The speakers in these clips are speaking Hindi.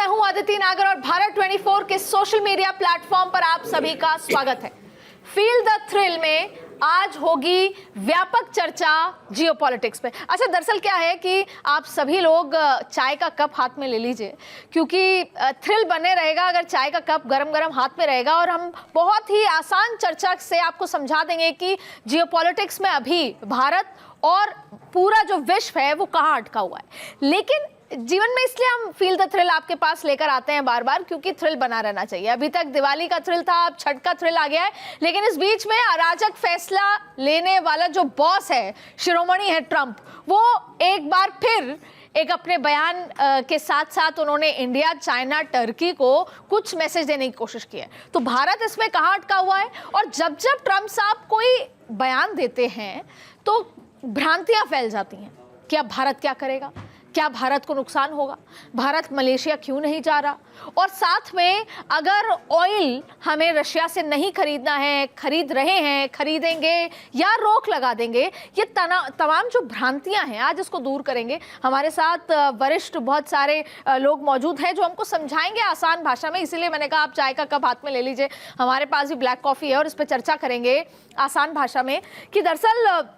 मैं हूं अदिति नागर और भारत 24 के सोशल मीडिया प्लेटफॉर्म पर आप सभी का स्वागत है। फील द थ्रिल में आज होगी व्यापक चर्चा जियोपॉलिटिक्स पे। अच्छा, दरअसल क्या है कि आप सभी लोग चाय का कप हाथ में ले लीजिए, क्योंकि थ्रिल बने रहेगा अगर चाय का कप गरम गरम हाथ में रहेगा। और हम बहुत ही आसान चर्चा से आपको समझा देंगे कि जियोपॉलिटिक्स में अभी भारत और पूरा जो विश्व है वो कहाँ अटका हुआ है। लेकिन जीवन में इसलिए हम फील द थ्रिल आपके पास लेकर आते हैं बार बार, क्योंकि थ्रिल बना रहना चाहिए। अभी तक दिवाली का थ्रिल था, अब छठ का थ्रिल आ गया है, लेकिन इस बीच में अराजक फैसला लेने वाला जो बॉस है, शिरोमणि है ट्रंप, वो एक बार फिर एक अपने बयान के साथ साथ उन्होंने इंडिया, चाइना, टर्की को कुछ मैसेज देने की कोशिश की है। तो भारत इसमें कहाँ अटका हुआ है? और जब जब ट्रंप साहब कोई बयान देते हैं तो भ्रांतियां फैल जाती हैं कि अब भारत क्या करेगा, क्या भारत को नुकसान होगा, भारत मलेशिया क्यों नहीं जा रहा, और साथ में अगर ऑयल हमें रशिया से नहीं खरीदना है, खरीद रहे हैं, खरीदेंगे या रोक लगा देंगे, ये तमाम जो भ्रांतियां हैं आज इसको दूर करेंगे। हमारे साथ वरिष्ठ बहुत सारे लोग मौजूद हैं जो हमको समझाएंगे आसान भाषा में। इसीलिए मैंने कहा आप चाय का कप हाथ में ले लीजिए, हमारे पास भी ब्लैक कॉफ़ी है और इस पर चर्चा करेंगे आसान भाषा में कि दरअसल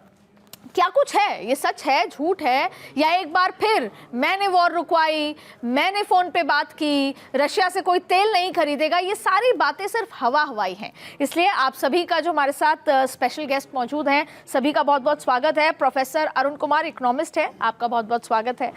क्या कुछ है, ये सच है, झूठ है, या एक बार फिर मैंने वॉर रुकवाई, मैंने फ़ोन पे बात की, रशिया से कोई तेल नहीं खरीदेगा, ये सारी बातें सिर्फ हवा हवाई हैं। इसलिए आप सभी का जो हमारे साथ स्पेशल गेस्ट मौजूद हैं, सभी का बहुत बहुत स्वागत है। प्रोफेसर अरुण कुमार इकोनॉमिस्ट है, आपका बहुत बहुत स्वागत है।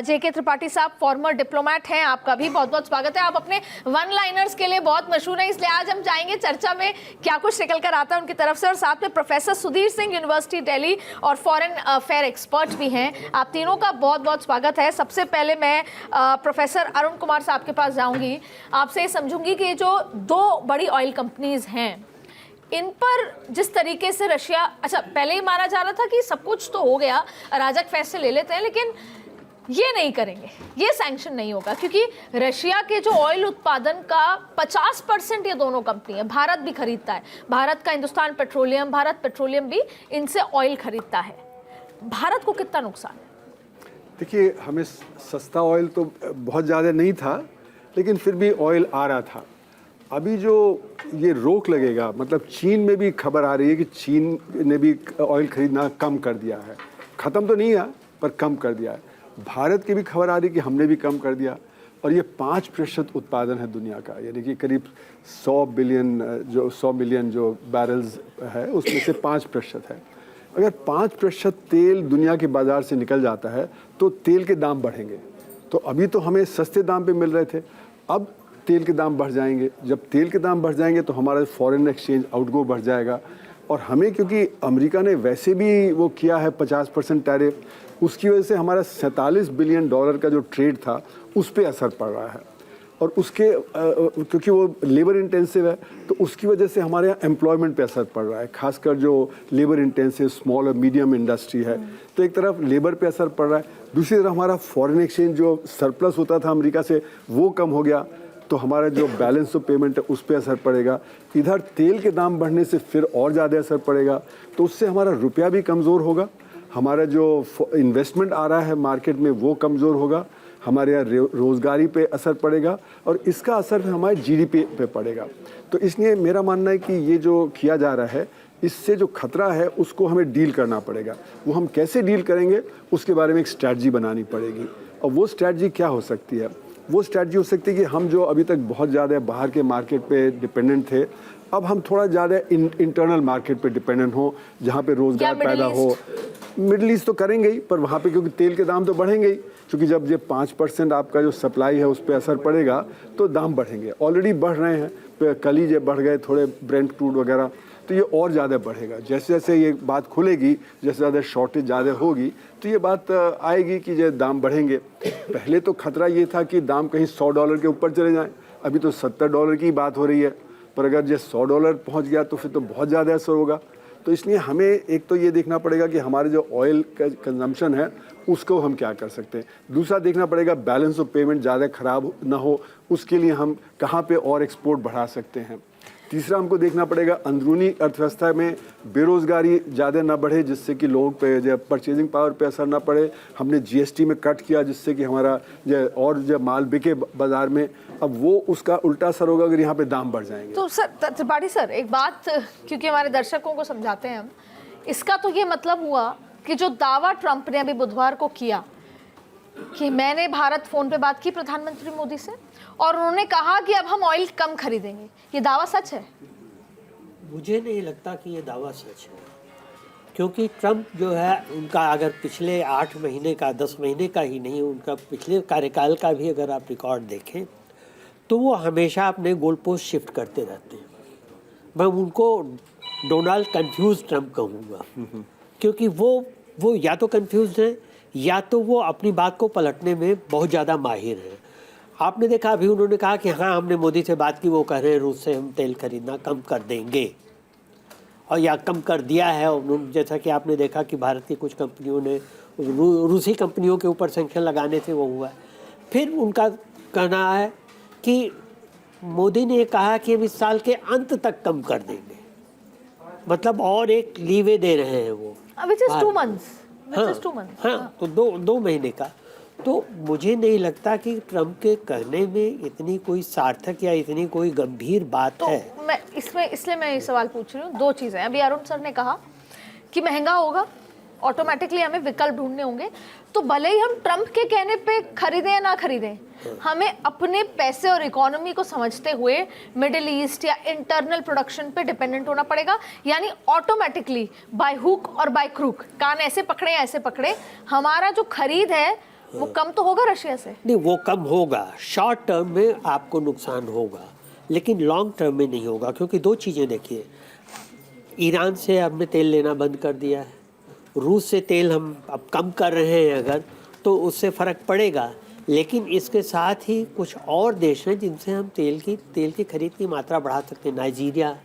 JK त्रिपाठी साहब फॉर्मर डिप्लोमेट हैं, आपका भी बहुत बहुत स्वागत है। आप अपने वन लाइनर्स के लिए बहुत मशहूर हैं, इसलिए आज हम चाहेंगे चर्चा में क्या कुछ निकल कर आता है उनकी तरफ से। और साथ में प्रोफेसर सुधीर सिंह, यूनिवर्सिटी दिल्ली और फॉरेन अफेयर एक्सपर्ट भी हैं। आप तीनों का बहुत बहुत स्वागत है। सबसे पहले मैं प्रोफेसर अरुण कुमार साहब के पास जाऊंगी, आपसे समझूंगी कि जो दो बड़ी ऑयल कंपनीज हैं, इन पर जिस तरीके से रशिया, अच्छा पहले ही माना जा रहा था कि सब कुछ तो हो गया, अराजक फैसले ले लेते हैं, लेकिन ये नहीं करेंगे, ये सैंक्शन नहीं होगा, क्योंकि रशिया के जो ऑयल उत्पादन का 50% ये दोनों कंपनी है, भारत भी खरीदता है। भारत का हिंदुस्तान पेट्रोलियम, भारत पेट्रोलियम भी इनसे ऑयल खरीदता है। भारत को कितना नुकसान है? देखिए, हमें सस्ता ऑयल तो बहुत ज़्यादा नहीं था, लेकिन फिर भी ऑयल आ रहा था। अभी जो ये रोक लगेगा, मतलब चीन में भी खबर आ रही है कि चीन ने भी ऑयल खरीदना कम कर दिया है। ख़त्म तो नहीं है पर कम कर दिया है। भारत की भी खबर आ रही है कि हमने भी कम कर दिया, और ये 5% उत्पादन है दुनिया का, यानी कि करीब 100 मिलियन जो बैरल्स है उसमें से 5% है। अगर 5% तेल दुनिया के बाज़ार से निकल जाता है तो तेल के दाम बढ़ेंगे। तो अभी तो हमें सस्ते दाम पे मिल रहे थे, अब तेल के दाम बढ़ जाएंगे। जब तेल के दाम बढ़ जाएंगे तो हमारा फॉरेन एक्सचेंज आउटगो बढ़ जाएगा, और हमें, क्योंकि अमेरिका ने वैसे भी वो किया है 50% टैरिफ, उसकी वजह से हमारा $47 बिलियन का जो ट्रेड था उस पर असर पड़ रहा है। और उसके क्योंकि वो लेबर इंटेंसिव है तो उसकी वजह से हमारे यहाँ एम्प्लॉयमेंट पे असर पड़ रहा है, खासकर जो लेबर इंटेंसिव स्मॉल और मीडियम इंडस्ट्री है। तो एक तरफ लेबर पे असर पड़ रहा है, दूसरी तरफ हमारा फॉरेन एक्सचेंज जो सरप्लस होता था अमेरिका से वो कम हो गया, तो हमारा जो बैलेंस ऑफ पेमेंट है उस पर असर पड़ेगा। इधर तेल के दाम बढ़ने से फिर और ज़्यादा असर पड़ेगा, तो उससे हमारा रुपया भी कमज़ोर होगा, हमारा जो इन्वेस्टमेंट आ रहा है मार्केट में वो कमज़ोर होगा, हमारे यहाँ रोज़गारी पे असर पड़ेगा, और इसका असर हमारे GDP पे पड़ेगा। तो इसलिए मेरा मानना है कि ये जो किया जा रहा है, इससे जो खतरा है उसको हमें डील करना पड़ेगा। वो हम कैसे डील करेंगे उसके बारे में एक स्ट्रैटेजी बनानी पड़ेगी। और वो स्ट्रैटेजी क्या हो सकती है? वो स्ट्रैटेजी हो सकती है कि हम जो अभी तक बहुत ज़्यादा बाहर के मार्केट पे डिपेंडेंट थे, अब हम थोड़ा ज़्यादा इंटरनल मार्केट पे डिपेंडेंट हो, जहाँ पे रोज़गार पैदा हो। मिडल ईस्ट तो करेंगे ही, पर वहाँ पे क्योंकि तेल के दाम तो बढ़ेंगे ही, क्योंकि जब ये 5% आपका जो सप्लाई है उस पर असर पड़ेगा तो दाम बढ़ेंगे। ऑलरेडी बढ़ रहे हैं, कल ही ये बढ़ गए थोड़े ब्रेंट क्रूड वगैरह, तो ये और ज़्यादा बढ़ेगा। जैसे जैसे ये बात खुलेगी, जैसे ज़्यादा शॉर्टेज ज़्यादा होगी तो ये बात आएगी कि ये दाम बढ़ेंगे। पहले तो खतरा ये था कि दाम कहीं $100 के ऊपर चले जाएँ, अभी तो $70 की बात हो रही है, पर अगर ये $100 पहुँच गया तो फिर तो बहुत ज़्यादा असर होगा। तो इसलिए हमें एक तो ये देखना पड़ेगा कि हमारे जो ऑयल का कंजम्पशन है उसको हम क्या कर सकते हैं। दूसरा देखना पड़ेगा बैलेंस ऑफ पेमेंट ज़्यादा ख़राब ना हो, उसके लिए हम कहाँ पे और एक्सपोर्ट बढ़ा सकते हैं। तीसरा हमको देखना पड़ेगा अंदरूनी अर्थव्यवस्था में बेरोजगारी ज़्यादा ना बढ़े, जिससे कि लोगों पे जब परचेजिंग पावर पे असर ना पड़े। हमने जीएसटी में कट किया जिससे कि हमारा और जब माल बिके बाजार में, अब वो उसका उल्टा असर होगा अगर यहाँ पे दाम बढ़ जाएंगे। तो सर त्रिपाठी सर एक बात, क्योंकि हमारे दर्शकों को समझाते हैं हम, इसका तो ये मतलब हुआ कि जो दावा ट्रंप ने अभी बुधवार को किया कि मैंने भारत फोन पे बात की प्रधानमंत्री मोदी से और उन्होंने कहा कि अब हम ऑयल कम खरीदेंगे, ये दावा सच है? मुझे नहीं लगता कि ये दावा सच है, क्योंकि ट्रंप जो है उनका अगर पिछले 8 महीने का 10 महीने का ही नहीं, उनका पिछले कार्यकाल का भी अगर आप रिकॉर्ड देखें तो वो हमेशा अपने गोल पोस्ट शिफ्ट करते रहते हैं। मैं उनको डोनाल्ड कंफ्यूज ट्रंप कहूँगा, क्योंकि वो या तो कंफ्यूज हैं या तो वो अपनी बात को पलटने में बहुत ज़्यादा माहिर हैं। आपने देखा अभी उन्होंने कहा कि हाँ हमने मोदी से बात की, वो कह रहे हैं रूस से हम तेल खरीदना कम कर देंगे, और या कम कर दिया है उन्होंने। जैसा कि आपने देखा कि भारत की कुछ कंपनियों ने रूसी कंपनियों के ऊपर सैंक्शन लगाने से वो हुआ है। फिर उनका कहना है कि मोदी ने कहा कि हम इस साल के अंत तक कम कर देंगे, मतलब और एक लीवे दे रहे हैं वो, which is 2 months, which is 2 months। हाँ, तो दो महीने का। तो मुझे नहीं लगता कि ट्रंप के कहने में इतनी कोई सार्थक या इतनी कोई गंभीर बात तो है। मैं इसलिए मैं ये सवाल पूछ रही हूँ, 2 चीज़ें। अभी अरुण सर ने कहा कि महंगा होगा, ऑटोमेटिकली हमें विकल्प ढूंढने होंगे, तो भले ही हम ट्रंप के कहने पे खरीदें या ना खरीदें, हमें अपने पैसे और इकोनॉमी को समझते हुए मिडिल ईस्ट या इंटरनल प्रोडक्शन पे डिपेंडेंट होना पड़ेगा। यानी ऑटोमेटिकली बाय हुक और बाय क्रूक, कान ऐसे पकड़े या ऐसे पकड़े, हमारा जो खरीद है वो कम तो होगा रशिया से। नहीं, वो कम होगा, शॉर्ट टर्म में आपको नुकसान होगा, लेकिन लॉन्ग टर्म में नहीं होगा। क्योंकि 2 चीज़ें देखिए, ईरान से हमने तेल लेना बंद कर दिया है, रूस से तेल हम अब कम कर रहे हैं अगर, तो उससे फ़र्क पड़ेगा। लेकिन इसके साथ ही कुछ और देश हैं जिनसे हम तेल की खरीद की मात्रा बढ़ा सकते हैं। नाइजीरिया,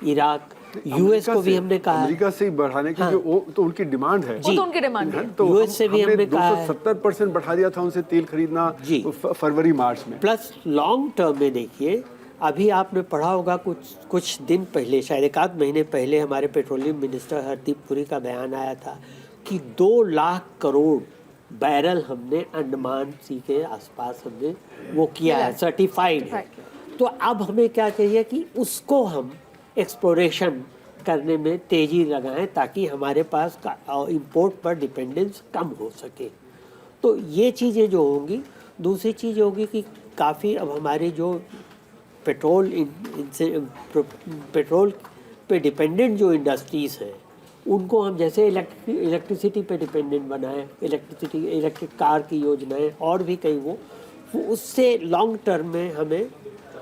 इराक, यूएस को भी हमने कहा, अमेरिका से ही बढ़ाने की, जो वो तो उनकी डिमांड है, वो तो उनकी डिमांड है। तो यूएस से भी हमने कहा है। 270% बढ़ा दिया था उनसे तेल खरीदना फरवरी मार्च में। प्लस लॉन्ग टर्म में देखिए, अभी आपने पढ़ा होगा कुछ दिन पहले, शायद 1 महीने पहले, हमारे पेट्रोलियम मिनिस्टर हरदीप पुरी का बयान आया था कि 2 लाख करोड़ बैरल हमने अंडमान सी के आसपास हमने वो किया है, सर्टिफाइड है। तो अब हमें क्या चाहिए कि उसको हम एक्सप्लोरेशन करने में तेज़ी लगाएं, ताकि हमारे पास इंपोर्ट पर डिपेंडेंस कम हो सके। तो ये चीज़ें जो होंगी। दूसरी चीज़ होगी कि काफ़ी अब हमारी जो पेट्रोल पे डिपेंडेंट जो इंडस्ट्रीज़ हैं, उनको हम जैसे इलेक्ट्रिसिटी पे डिपेंडेंट बनाएं, इलेक्ट्रिक कार की योजनाएं और भी कई वो उससे लॉन्ग टर्म में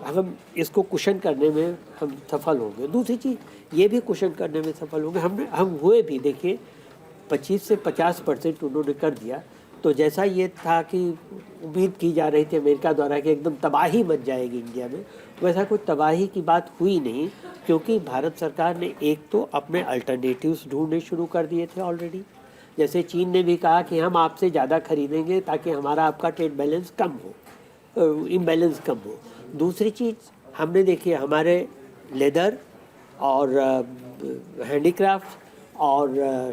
हम इसको कुशन करने में हम सफल होंगे। दूसरी चीज़ ये भी कुशन करने में सफल होंगे, हम हुए भी। देखिए 25 से 50% उन्होंने कर दिया, तो जैसा ये था कि उम्मीद की जा रही थी अमेरिका द्वारा कि एकदम तबाही मच जाएगी इंडिया में, वैसा कोई तबाही की बात हुई नहीं, क्योंकि भारत सरकार ने एक तो अपने अल्टरनेटिव्स ढूंढने शुरू कर दिए थे ऑलरेडी। जैसे चीन ने भी कहा कि हम आपसे ज़्यादा खरीदेंगे ताकि हमारा आपका ट्रेड बैलेंस कम हो, इम्बैलेंस कम हो। दूसरी चीज़ हमने देखी, हमारे लेदर और हैंडीक्राफ्ट और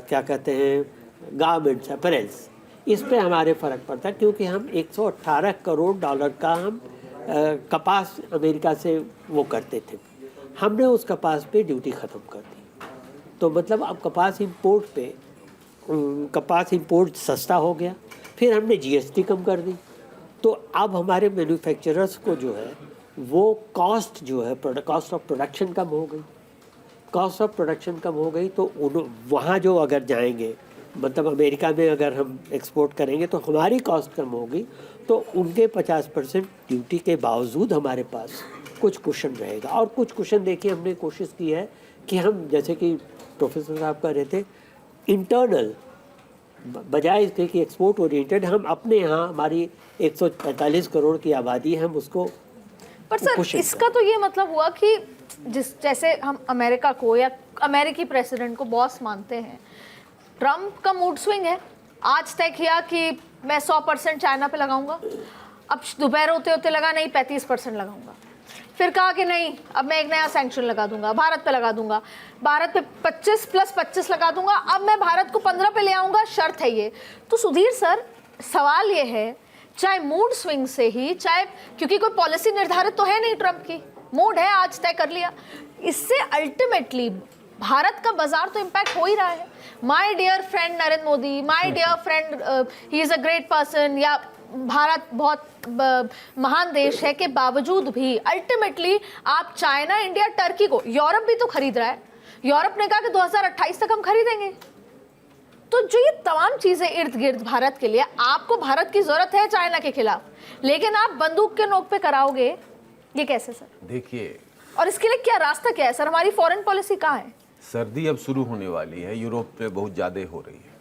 क्या कहते हैं गारमेंट्स, अपरेल्स, इस पे हमारे फ़र्क पड़ता है, क्योंकि हम 118 करोड़ डॉलर का हम कपास अमेरिका से वो करते थे। हमने उस कपास पे ड्यूटी ख़त्म कर दी, तो मतलब अब कपास इंपोर्ट सस्ता हो गया। फिर हमने जीएसटी कम कर दी, तो अब हमारे मैन्युफैक्चरर्स को जो है वो कॉस्ट जो है कॉस्ट ऑफ प्रोडक्शन कम हो गई। कॉस्ट ऑफ प्रोडक्शन कम हो गई तो वहाँ जो अगर जाएंगे, मतलब अमेरिका में अगर हम एक्सपोर्ट करेंगे तो हमारी कॉस्ट कम होगी, तो उनके 50% ड्यूटी के बावजूद हमारे पास कुछ कुशन रहेगा। और कुछ कुशन देखिए, हमने कोशिश की है कि हम, जैसे कि प्रोफेसर साहब कह रहे थे, इंटरनल बजाय इसके कि एक्सपोर्ट ओरिएंटेड, हम अपने यहाँ हमारी 145 करोड़ की आबादी है, हम उसको। पर सर इसका तो ये मतलब हुआ कि जैसे हम अमेरिका को या अमेरिकी प्रेसिडेंट को बॉस मानते हैं, ट्रंप का मूड स्विंग है। आज तय किया कि मैं 100% चाइना पे लगाऊंगा, अब दोपहर होते होते लगा नहीं 35% लगाऊंगा। फिर कहा कि नहीं, अब मैं एक नया सैंक्शन लगा दूंगा, भारत पे लगा दूंगा, भारत पे 25 + 25 लगा दूंगा, अब मैं भारत को 15 पे ले आऊंगा, शर्त है ये। तो सुधीर सर, सवाल ये है, चाहे मूड स्विंग से ही, चाहे क्योंकि कोई पॉलिसी निर्धारित तो है नहीं ट्रंप की, मूड है आज तय कर लिया, इससे अल्टीमेटली भारत का बाजार तो इम्पैक्ट हो ही रहा है। My dear friend Narendra Modi, my dear friend, he is a great person, या भारत बहुत महान देश है के बावजूद भी अल्टीमेटली आप चाइना, इंडिया, टर्की को, यूरोप भी तो खरीद रहा है, यूरोप ने कहा कि 2028 तक हम खरीदेंगे। तो जो ये तमाम चीजें इर्द गिर्द भारत के लिए, आपको भारत की जरूरत है चाइना के खिलाफ, लेकिन आप बंदूक के नोक पे कराओगे, ये कैसे सर? देखिए, और इसके लिए क्या रास्ता क्या है सर? हमारी फॉरेन पॉलिसी कहाँ है? सर्दी अब शुरू होने वाली है, यूरोप में बहुत ज़्यादा हो रही है।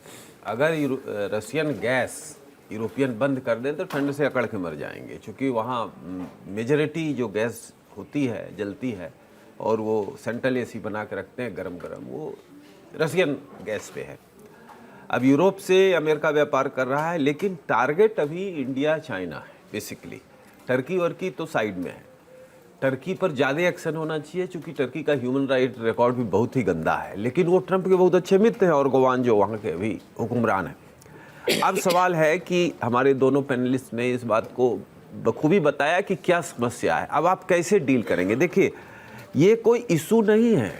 अगर रशियन गैस यूरोपियन बंद कर दें तो ठंड से अकड़ के मर जाएंगे, क्योंकि वहाँ मेजॉरिटी जो गैस होती है जलती है, और वो सेंट्रल एसी बना के रखते हैं गरम गरम, वो रशियन गैस पे है। अब यूरोप से अमेरिका व्यापार कर रहा है, लेकिन टारगेट अभी इंडिया चाइना है बेसिकली। टर्की वर्की तो साइड में है, टर्की पर ज़्यादा एक्शन होना चाहिए, क्योंकि टर्की का ह्यूमन राइट रिकॉर्ड भी बहुत ही गंदा है, लेकिन वो ट्रंप के बहुत अच्छे मित्र हैं, और गोवान जो वहाँ के अभी हुक्मरान हैं। अब सवाल है कि हमारे दोनों पैनलिस्ट ने इस बात को बखूबी बताया कि क्या समस्या है, अब आप कैसे डील करेंगे। देखिए, ये कोई इशू नहीं है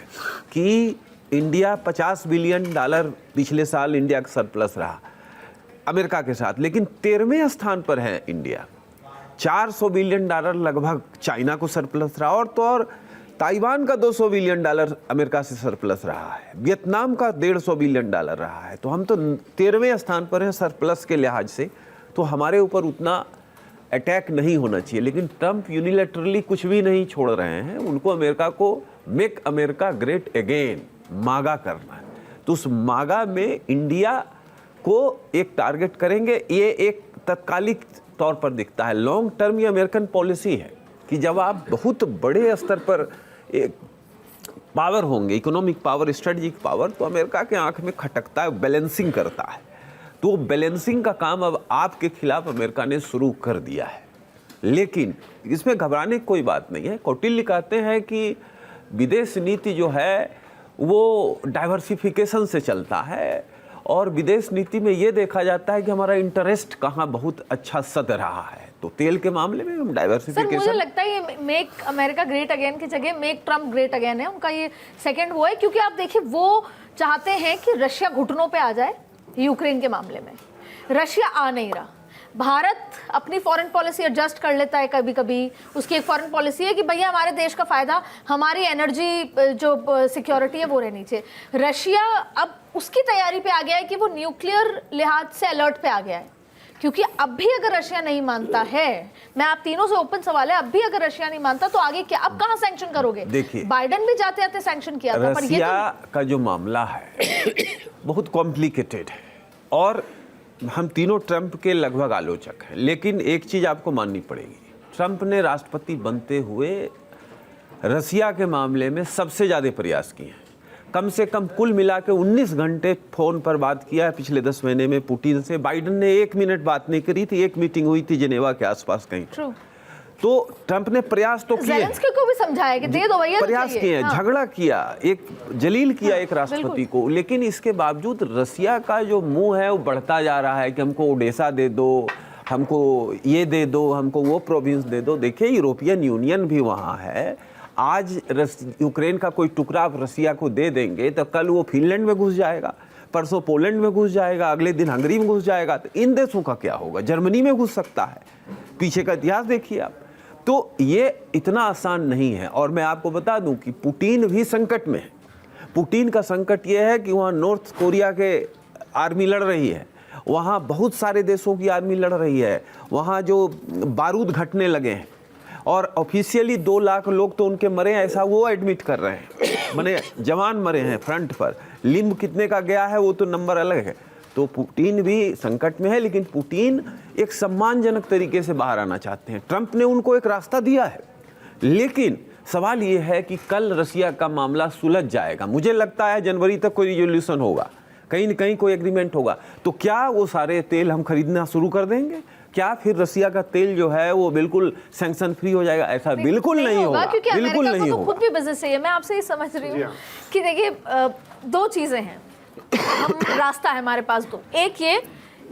कि इंडिया $50 बिलियन पिछले साल इंडिया का सरप्लस रहा अमेरिका के साथ, लेकिन 13वें स्थान पर है इंडिया। $400 बिलियन लगभग चाइना को सरप्लस रहा, और तो और ताइवान का $200 बिलियन अमेरिका से सरप्लस रहा है, वियतनाम का $150 बिलियन रहा है। तो हम तो 13वें स्थान पर हैं सरप्लस के लिहाज से, तो हमारे ऊपर उतना अटैक नहीं होना चाहिए। लेकिन ट्रंप यूनिलैटरली कुछ भी नहीं छोड़ रहे हैं, उनको अमेरिका को मेक अमेरिका ग्रेट अगेन, मागा करना है। तो उस मागा में इंडिया को एक टारगेट करेंगे, ये एक तत्कालिक तौर पर दिखता है। लॉन्ग टर्म ये अमेरिकन पॉलिसी है कि जब आप बहुत बड़े स्तर पर एक पावर होंगे, इकोनॉमिक पावर, स्ट्रेटजिक पावर, तो अमेरिका के आंख में खटकता है, बैलेंसिंग करता है। तो बैलेंसिंग का काम अब आपके खिलाफ अमेरिका ने शुरू कर दिया है, लेकिन इसमें घबराने की कोई बात नहीं है। कौटिल्य कहते हैं कि विदेश नीति जो है वो डाइवर्सिफिकेशन से चलता है, और विदेश नीति में ये देखा जाता है कि हमारा इंटरेस्ट कहाँ बहुत अच्छा सद रहा है। तो तेल के मामले में हम डाइवर्सिफिकेशन, सर मुझे लगता है ये मेक अमेरिका ग्रेट अगेन की जगह मेक ट्रम्प ग्रेट अगेन है, उनका ये सेकंड वो है, क्योंकि आप देखिए वो चाहते हैं कि रशिया घुटनों पे आ जाए यूक्रेन के मामले में। रशिया आ नहीं रहा, भारत अपनी फॉरेन पॉलिसी एडजस्ट कर लेता है कभी कभी। उसकी एक फॉरेन पॉलिसी है कि भैया हमारे देश का फायदा, हमारी एनर्जी जो सिक्योरिटी है वो रहनी चाहिए। रशिया अब उसकी तैयारी पे आ गया है कि वो न्यूक्लियर लिहाज से अलर्ट पे आ गया है, क्योंकि अब भी अगर रशिया नहीं मानता है, मैं आप तीनों से ओपन सवाल है, अब भी अगर रशिया नहीं मानता तो आगे क्या, अब कहाँ सैंक्शन करोगे? देखिए, बाइडेन भी जाते जाते सैंक्शन किया था, पर ये रशिया का जो मामला है बहुत कॉम्प्लिकेटेड है, और हम तीनों ट्रंप के लगभग आलोचक हैं, लेकिन एक चीज़ आपको माननी पड़ेगी, ट्रंप ने राष्ट्रपति बनते हुए रसिया के मामले में सबसे ज़्यादा प्रयास किए हैं। कम से कम कुल मिला के 19 घंटे फ़ोन पर बात किया है पिछले 10 महीने में पुतिन से। बाइडेन ने 1 मिनट बात नहीं करी थी, एक मीटिंग हुई थी जिनेवा के आसपास कहीं। ट्रू। तो ट्रंप ने प्रयास तो किए, ज़ेलेंस्की को भी समझाया कि दे दो भैया, प्रयास किए हैं, झगड़ा किया, एक जलील किया एक राष्ट्रपति को, लेकिन इसके बावजूद रसिया का जो मुंह है वो बढ़ता जा रहा है कि हमको ओडेसा दे दो, हमको ये दे दो, हमको वो प्रोविंस दे दो। देखिए, यूरोपियन यूनियन भी वहाँ है। आज यूक्रेन का कोई टुकड़ा आप रसिया को दे देंगे तो कल वो फिनलैंड में घुस जाएगा, परसों पोलैंड में घुस जाएगा, अगले दिन हंगरी में घुस जाएगा। तो इन देशों का क्या होगा? जर्मनी में घुस सकता है, पीछे का इतिहास देखिए आप। तो ये इतना आसान नहीं है। और मैं आपको बता दूं कि पुतिन भी संकट में है। पुतिन का संकट ये है कि वहाँ नॉर्थ कोरिया के आर्मी लड़ रही है, वहाँ बहुत सारे देशों की आर्मी लड़ रही है, वहाँ जो बारूद घटने लगे हैं, और ऑफिशियली 2 लाख लोग तो उनके मरे हैं, ऐसा वो एडमिट कर रहे हैं, माने जवान मरे हैं फ्रंट पर। लिम्ब कितने का गया है वो तो नंबर अलग है। तो पुतिन भी संकट में है, लेकिन पुतिन एक सम्मानजनक तरीके से बाहर आना चाहते हैं। ट्रंप ने उनको एक रास्ता दिया है, लेकिन सवाल ये है कि कल रसिया का मामला सुलझ जाएगा। मुझे लगता है जनवरी तक कोई रिजोल्यूशन होगा, कहीं न कहीं कोई एग्रीमेंट होगा। तो क्या वो सारे तेल हम खरीदना शुरू कर देंगे? क्या फिर रसिया का तेल जो है वो बिल्कुल सैंक्शन फ्री हो जाएगा? ऐसा बिल्कुल नहीं होगा, क्योंकि बिल्कुल अमेरिका नहीं को तो होगा। खुद भी बिजनेस चाहिए। मैं आपसे ये समझ रही जी हूँ हाँ। कि देखिए दो चीजें हैं, हम रास्ता है हमारे पास दो। एक ये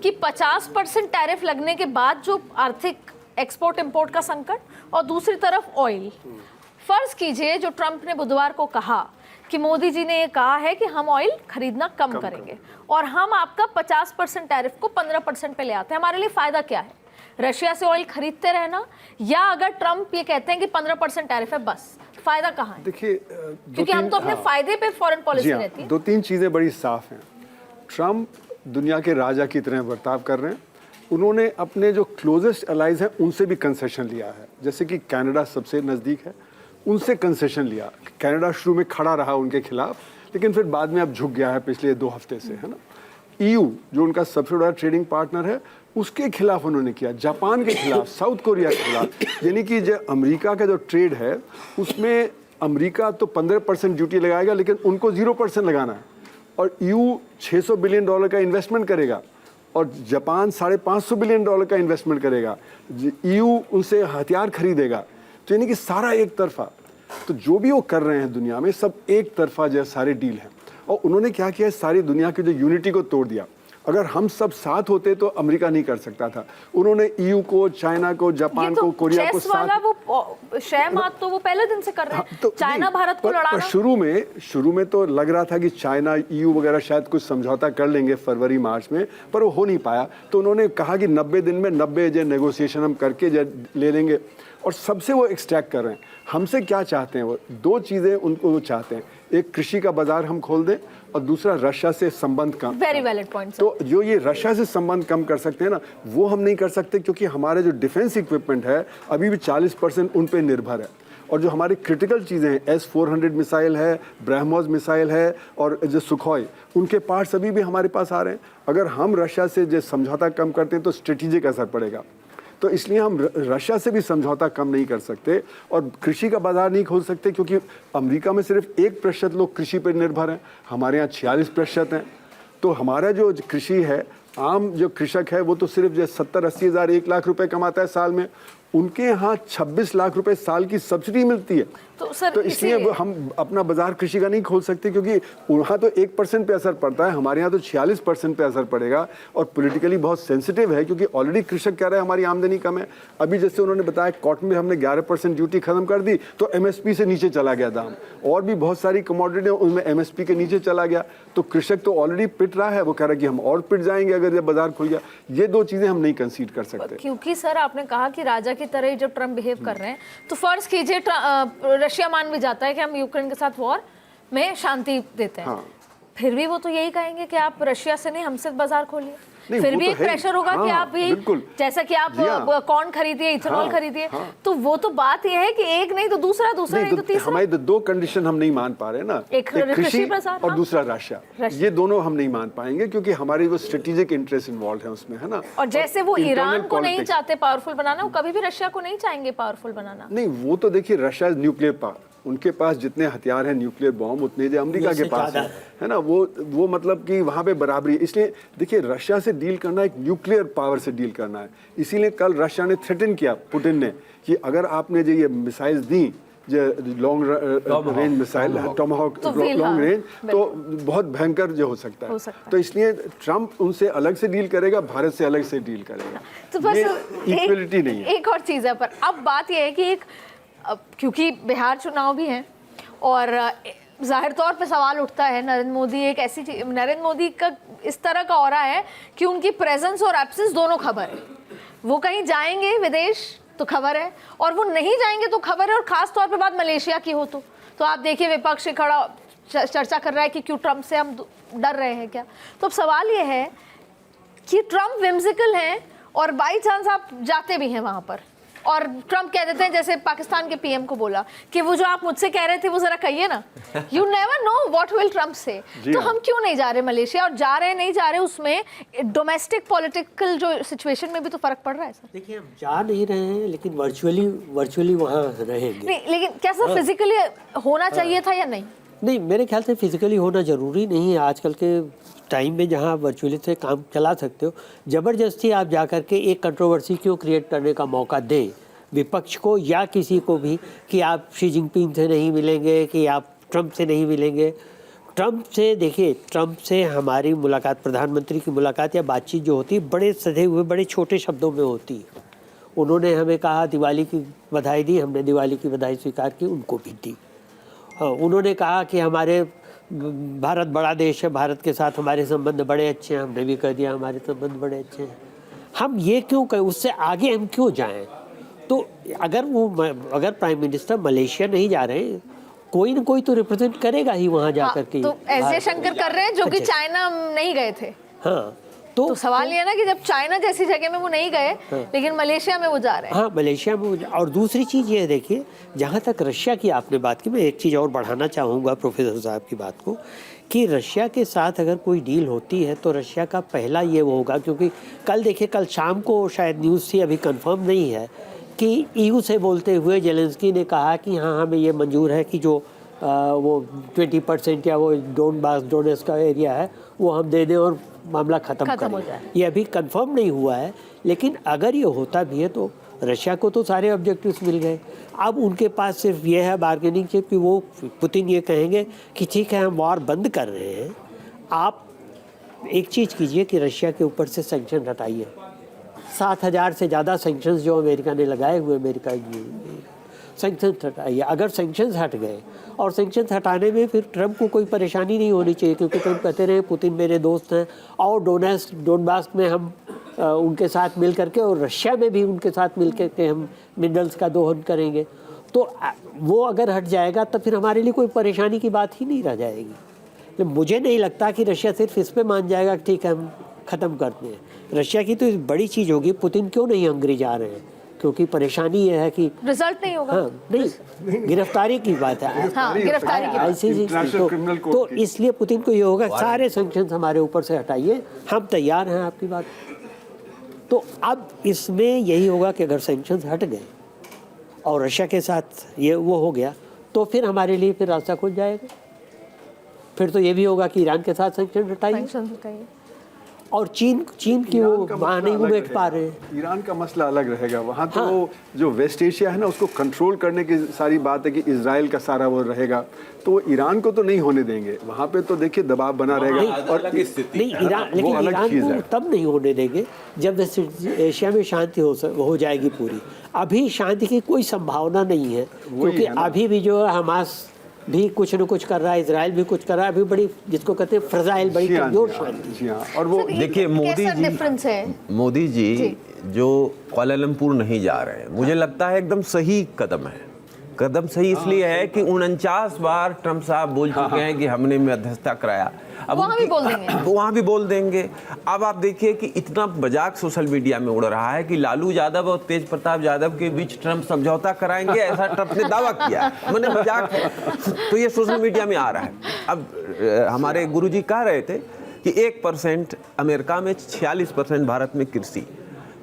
कि 50% टैरिफ लगने के बाद जो आर्थिक एक्सपोर्ट इंपोर्ट का संकट, और दूसरी तरफ ऑयल। फर्ज कीजिए जो ट्रंप ने बुधवार को कहा कि मोदी जी ने ये कहा है कि हम ऑयल खरीदना कम करेंगे और हम आपका 50% टैरिफ को 15% पे ले आते हैं, हमारे लिए फायदा क्या है? रशिया से ऑयल खरीदते रहना, या अगर ट्रंप ये कहते हैं कि 15% टैरिफ है, बस फायदा कहाँ है? देखिए क्योंकि हम तो अपने फायदे पे फॉरेन पॉलिसी रहती है। दो तीन चीज़ें बड़ी साफ हैं। ट्रंप दुनिया के राजा की तरह बर्ताव कर रहे हैं। उन्होंने अपने जो क्लोजेस्ट अलाइज हैं उनसे भी कंसेशन लिया है, जैसे कि कनाडा सबसे नज़दीक है, उनसे कंसेशन लिया। कनाडा शुरू में खड़ा रहा उनके खिलाफ, लेकिन फिर बाद में अब झुक गया है पिछले 2 हफ्ते से, है ना। EU जो उनका सबसे बड़ा ट्रेडिंग पार्टनर है, उसके खिलाफ उन्होंने किया, जापान के खिलाफ, साउथ कोरिया के खिलाफ। यानी कि जो अमेरिका का जो ट्रेड है उसमें अमेरिका तो 15% ड्यूटी लगाएगा, लेकिन उनको 0% लगाना है। और EU $600 बिलियन का इन्वेस्टमेंट करेगा और जापान $550 बिलियन का इन्वेस्टमेंट करेगा। EU उनसे हथियार खरीदेगा। तो यानी कि सारा एक तरफा। तो जो भी वो कर रहे हैं दुनिया में सब एक तरफा जो सारे डील हैं। और उन्होंने क्या किया है, सारी दुनिया की जो यूनिटी को तोड़ दिया। अगर हम सब साथ होते तो अमेरिका नहीं कर सकता था। उन्होंने EU को, चाइना को, जापान को, कोरिया को चेस वाला वो शय मात तो वो पहले दिन से कर रहे हैं। तो चाइना भारत को लड़ाना। शुरू में तो लग रहा था कि चाइना, EU वगैरह शायद कुछ समझौता कर लेंगे फरवरी मार्च में, पर वो हो नहीं पाया। तो उन्होंने कहा कि 90 दिन में 90 नेगोशिएशन हम करके ले लेंगे, और सबसे वो एक्सट्रैक्ट कर रहे हैं। हमसे क्या चाहते हैं वो? 2 चीज़ें उनको वो चाहते हैं, एक कृषि का बाजार हम खोल दें और दूसरा रशिया से संबंध कम। Very valid point. तो जो ये रशिया से संबंध कम कर सकते हैं ना, वो हम नहीं कर सकते, क्योंकि हमारे जो डिफेंस इक्विपमेंट है अभी भी 40% उन पे निर्भर है। और जो हमारी क्रिटिकल चीज़ें हैं, S-400 मिसाइल है, ब्रह्मोस मिसाइल है, और जो सुखोई, उनके पार्ट्स अभी भी हमारे पास आ रहे हैं। अगर हम रशिया से जो समझौता कम करते हैं तो स्ट्रेटेजिक असर पड़ेगा। तो इसलिए हम रशिया से भी समझौता कम नहीं कर सकते और कृषि का बाजार नहीं खोल सकते, क्योंकि अमेरिका में सिर्फ 1% लोग कृषि पर निर्भर हैं, हमारे यहाँ 46% हैं। तो हमारा जो कृषि है, आम जो कृषक है वो तो सिर्फ जो 70-80 हज़ार 1 लाख रुपए कमाता है साल में, उनके यहाँ 26 लाख रुपए साल की सब्सिडी मिलती है। तो इसलिए हम अपना बाजार कृषि का नहीं खोल सकते, क्योंकि वहाँ तो 1% पे असर पड़ता है, हमारे यहाँ तो 46% पे असर पड़ेगा। और पॉलिटिकली बहुत सेंसिटिव है, क्योंकि ऑलरेडी कृषक कह रहे हैं हमारी आमदनी कम है। अभी जैसे उन्होंने बताया कॉटन में हमने 11% ड्यूटी खत्म कर दी तो MSP से नीचे चला गया दाम, और भी बहुत सारी कमोडिटी उनमें MSP के नीचे चला गया। तो कृषक तो ऑलरेडी पिट रहा है, वो कह रहा है कि हम और पिट जाएंगे अगर ये बाजार खुल गया। ये 2 चीज़ें हम नहीं कंसीड कर सकते। क्योंकि सर आपने कहा कि राजा की तरह जब ट्रम्प बिहेव कर रहे हैं, तो फर्ज कीजिए रशिया मान भी जाता है कि हम यूक्रेन के साथ वॉर में शांति देते हैं, फिर भी वो तो यही कहेंगे कि आप रशिया से नहीं हमसे बाजार खोलिए। फिर भी एक प्रेशर होगा कि आप भी, जैसा कि आप कॉर्न खरीदिए, इथेनॉल खरीदिए। तो वो तो बात ये है कि एक नहीं तो दूसरा नहीं तो तीसरा। हमारी तो 2 कंडीशन हम नहीं मान पा रहे ना, एक कृषि और दूसरा रशिया। ये दोनों हम नहीं मान पाएंगे, क्योंकि हमारी वो स्ट्रेटेजिक इंटरेस्ट इन्वॉल्व है उसमें, है ना। और जैसे वो ईरान को नहीं चाहते पावरफुल बनाना, वो कभी भी रशिया को नहीं चाहेंगे पावरफुल बनाना। नहीं, वो तो देखिए रशिया न्यूक्लियर पावर, उनके पास जितने हथियार हैं न्यूक्लियर बॉम्ब उतने जो अमेरिका के पास है ना, वो मतलब कि वहाँ पे बराबरी। इसलिए देखिए रशिया से डील करना एक न्यूक्लियर पावर से डील करना है। इसीलिए कल रशिया ने थ्रेटन किया पुतिन ने कि अगर आपने जो ये मिसाइल्स दी, जो long range missile, Tomahawk long range, तो बहुत भयंकर जो हो सकता है। तो इसलिए ट्रंप उनसे अलग से डील करेगा, भारत से अलग से डील करेगा। तो बस इक्वलिटी नहीं है। एक और चीज़ है, पर अब बात यह है कि क्योंकि बिहार चुनाव भी हैं और जाहिर तौर पे सवाल उठता है, नरेंद्र मोदी का इस तरह का ऑरा है कि उनकी प्रेजेंस और एब्सेंस दोनों खबर है। वो कहीं जाएंगे विदेश तो खबर है, और वो नहीं जाएंगे तो खबर है। और खास तौर पे बात मलेशिया की हो तो आप देखिए विपक्ष खड़ा चर्चा कर रहा है कि क्यों ट्रंप से हम डर रहे हैं क्या। तो अब सवाल ये है कि ट्रंप विम्सिकल हैं और बाई चांस आप जाते भी हैं वहाँ पर और ट्रंप कह देते हैं, जैसे पाकिस्तान के PM को बोला कि वो जो आप मुझसे कह रहे थे वो जरा कहिए ना। You never know what will Trump से। तो हम क्यों नहीं जा रहे मलेशिया, और जा रहे नहीं जा रहे उसमें डोमेस्टिक पॉलिटिकल जो सिचुएशन में भी तो फर्क पड़ रहा है सर। देखिए हम जा नहीं रहे हैं, लेकिन वर्चुअली वहाँ रहेंगे। नहीं, लेकिन क्या सर फिजिकली होना चाहिए था या नहीं? नहीं, मेरे ख्याल से फिजिकली होना ज़रूरी नहीं है। आजकल के टाइम में जहाँ वर्चुअली से काम चला सकते हो, ज़बरदस्ती आप जा कर के एक कंट्रोवर्सी क्यों क्रिएट करने का मौका दें विपक्ष को या किसी को भी कि आप शी जिनपिंग से नहीं मिलेंगे, कि आप ट्रंप से नहीं मिलेंगे। ट्रंप से देखिए, ट्रंप से हमारी मुलाकात, प्रधानमंत्री की मुलाकात या बातचीत जो होती है बड़े सधे हुए बड़े छोटे शब्दों में होती है। उन्होंने हमें कहा दिवाली की बधाई दी, हमने दिवाली की बधाई स्वीकार की, उनको भी दी। हाँ, उन्होंने कहा कि हमारे भारत बड़ा देश है, भारत के साथ हमारे संबंध बड़े अच्छे हैं, हमने भी कह दिया हमारे संबंध बड़े अच्छे हैं। हम ये क्यों कहें, उससे आगे हम क्यों जाएं? तो अगर प्राइम मिनिस्टर मलेशिया नहीं जा रहे हैं, कोई ना कोई तो रिप्रेजेंट करेगा ही वहाँ जा कर के। तो एस जयशंकर कर रहे हैं जो कि चाइना नहीं गए थे। हाँ, तो सवाल ये है ना कि जब चाइना जैसी जगह में वो नहीं गए, लेकिन मलेशिया में वो जा रहे हैं। हाँ, मलेशिया में। और दूसरी चीज़ ये देखिए, जहाँ तक रशिया की आपने बात की, मैं एक चीज़ और बढ़ाना चाहूँगा प्रोफेसर साहब की बात को, कि रशिया के साथ अगर कोई डील होती है तो रशिया का पहला ये वो होगा, क्योंकि कल देखिए, कल शाम को शायद न्यूज़ थी, अभी कंफर्म नहीं है, कि EU से बोलते हुए जेलेंस्की ने कहा कि हाँ, हमें ये मंजूर है कि जो वो 20% या वो डोनेट्स्क का एरिया है वो हम दे दें और मामला ख़त्म हो करें। जाए। ये अभी कंफर्म नहीं हुआ है, लेकिन अगर ये होता भी है तो रशिया को तो सारे ऑब्जेक्टिव्स मिल गए। अब उनके पास सिर्फ ये है बार्गेनिंग चिप कि वो पुतिन ये कहेंगे कि ठीक है, हम वॉर बंद कर रहे हैं, आप एक चीज़ कीजिए कि रशिया के ऊपर से सैंक्शन हटाइए। 7,000 से ज़्यादा सैंक्शंस जो अमेरिका ने लगाए हुए, अमेरिका सैंक्शंस हटाइए। अगर सैंक्शंस हट गए, और सैंक्शंस हटाने में फिर ट्रंप को कोई परेशानी नहीं होनी चाहिए, क्योंकि ट्रंप कहते रहे पुतिन मेरे दोस्त हैं, और डोनबास में हम उनके साथ मिल करके, और रशिया में भी उनके साथ मिल करके हम मिनरल्स का दोहन करेंगे। तो वो अगर हट जाएगा तो फिर हमारे लिए कोई परेशानी की बात ही नहीं रह जाएगी। तो मुझे नहीं लगता कि रशिया सिर्फ इस पे मान जाएगा कि ठीक है हम ख़त्म करते हैं। रशिया की तो बड़ी चीज़ होगी, पुतिन क्यों नहीं हंगरी जा रहे हैं, क्योंकि परेशानी ये है कि रिजल्ट नहीं होगा। हाँ, नहीं, गिरफ्तारी की बात है। हाँ, गिरफ्तारी की बात। ICC तो इसलिए पुतिन को ये होगा, सारे सैंक्शंस हमारे ऊपर से हटाइए, हम तैयार हैं आपकी बात। तो अब इसमें यही होगा कि अगर सैंक्शंस हट गए और रशिया के साथ ये वो हो गया, तो फिर हमारे लिए फिर रास्ता खुल जाएगा। फिर तो ये भी होगा कि ईरान के साथ सैंक्शन हटाइए, और चीन की वो वहाँ नहीं बैठ पा रहे हैं। ईरान का मसला अलग रहेगा। वहाँ तो जो वेस्ट एशिया है ना, उसको कंट्रोल करने की सारी बात है कि इजराइल का सारा वो रहेगा, तो वो ईरान को तो नहीं होने देंगे। वहाँ पे तो देखिए दबाव बना रहेगा। और नहीं, ईरान को तब नहीं होने देंगे जब वेस्ट एशिया में शांति हो जाएगी पूरी। अभी शांति की कोई संभावना नहीं है, क्योंकि अभी भी जो हमास भी कुछ न कुछ कर रहा है, इजराइल भी कुछ कर रहा है, अभी बड़ी जिसको कहते हैं फ्रजाइल, बड़ी कमजोर शांति। और वो देखिए, मोदी जी जो कुआलालंपुर नहीं जा रहे हैं, मुझे लगता है एकदम सही कदम है। कदम सही इसलिए है कि 49 बार ट्रंप साहब बोल चुके हैं कि हमने मध्यस्थता कराया। अब वहाँ भी बोल देंगे। अब आप देखिए कि इतना मजाक सोशल मीडिया में उड़ रहा है कि लालू यादव और तेज प्रताप यादव के बीच ट्रंप समझौता कराएंगे, ऐसा ट्रंप ने दावा किया। मैंने मजाक है, तो ये सोशल मीडिया में आ रहा है। अब हमारे गुरुजी कह रहे थे कि 1% अमेरिका में, 46% भारत में कृषि,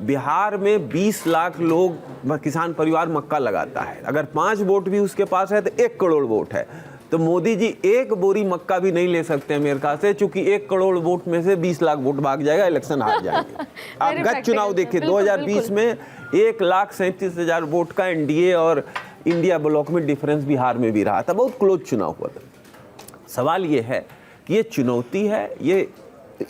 बिहार में 20 लाख लोग, किसान परिवार मक्का लगाता है। अगर 5 वोट भी उसके पास है तो 1 करोड़ वोट है। तो मोदी जी 1 बोरी मक्का भी नहीं ले सकते अमेरिका से, चूंकि 1 करोड़ वोट में से 20 लाख वोट भाग जाएगा, इलेक्शन हार जाएंगे। आप गत चुनाव देखिए, 2020 में 1,37,000 वोट का एनडीए और इंडिया ब्लॉक में डिफरेंस बिहार में भी रहा था। बहुत क्लोज चुनाव हुआ था। सवाल ये है कि ये चुनौती है, ये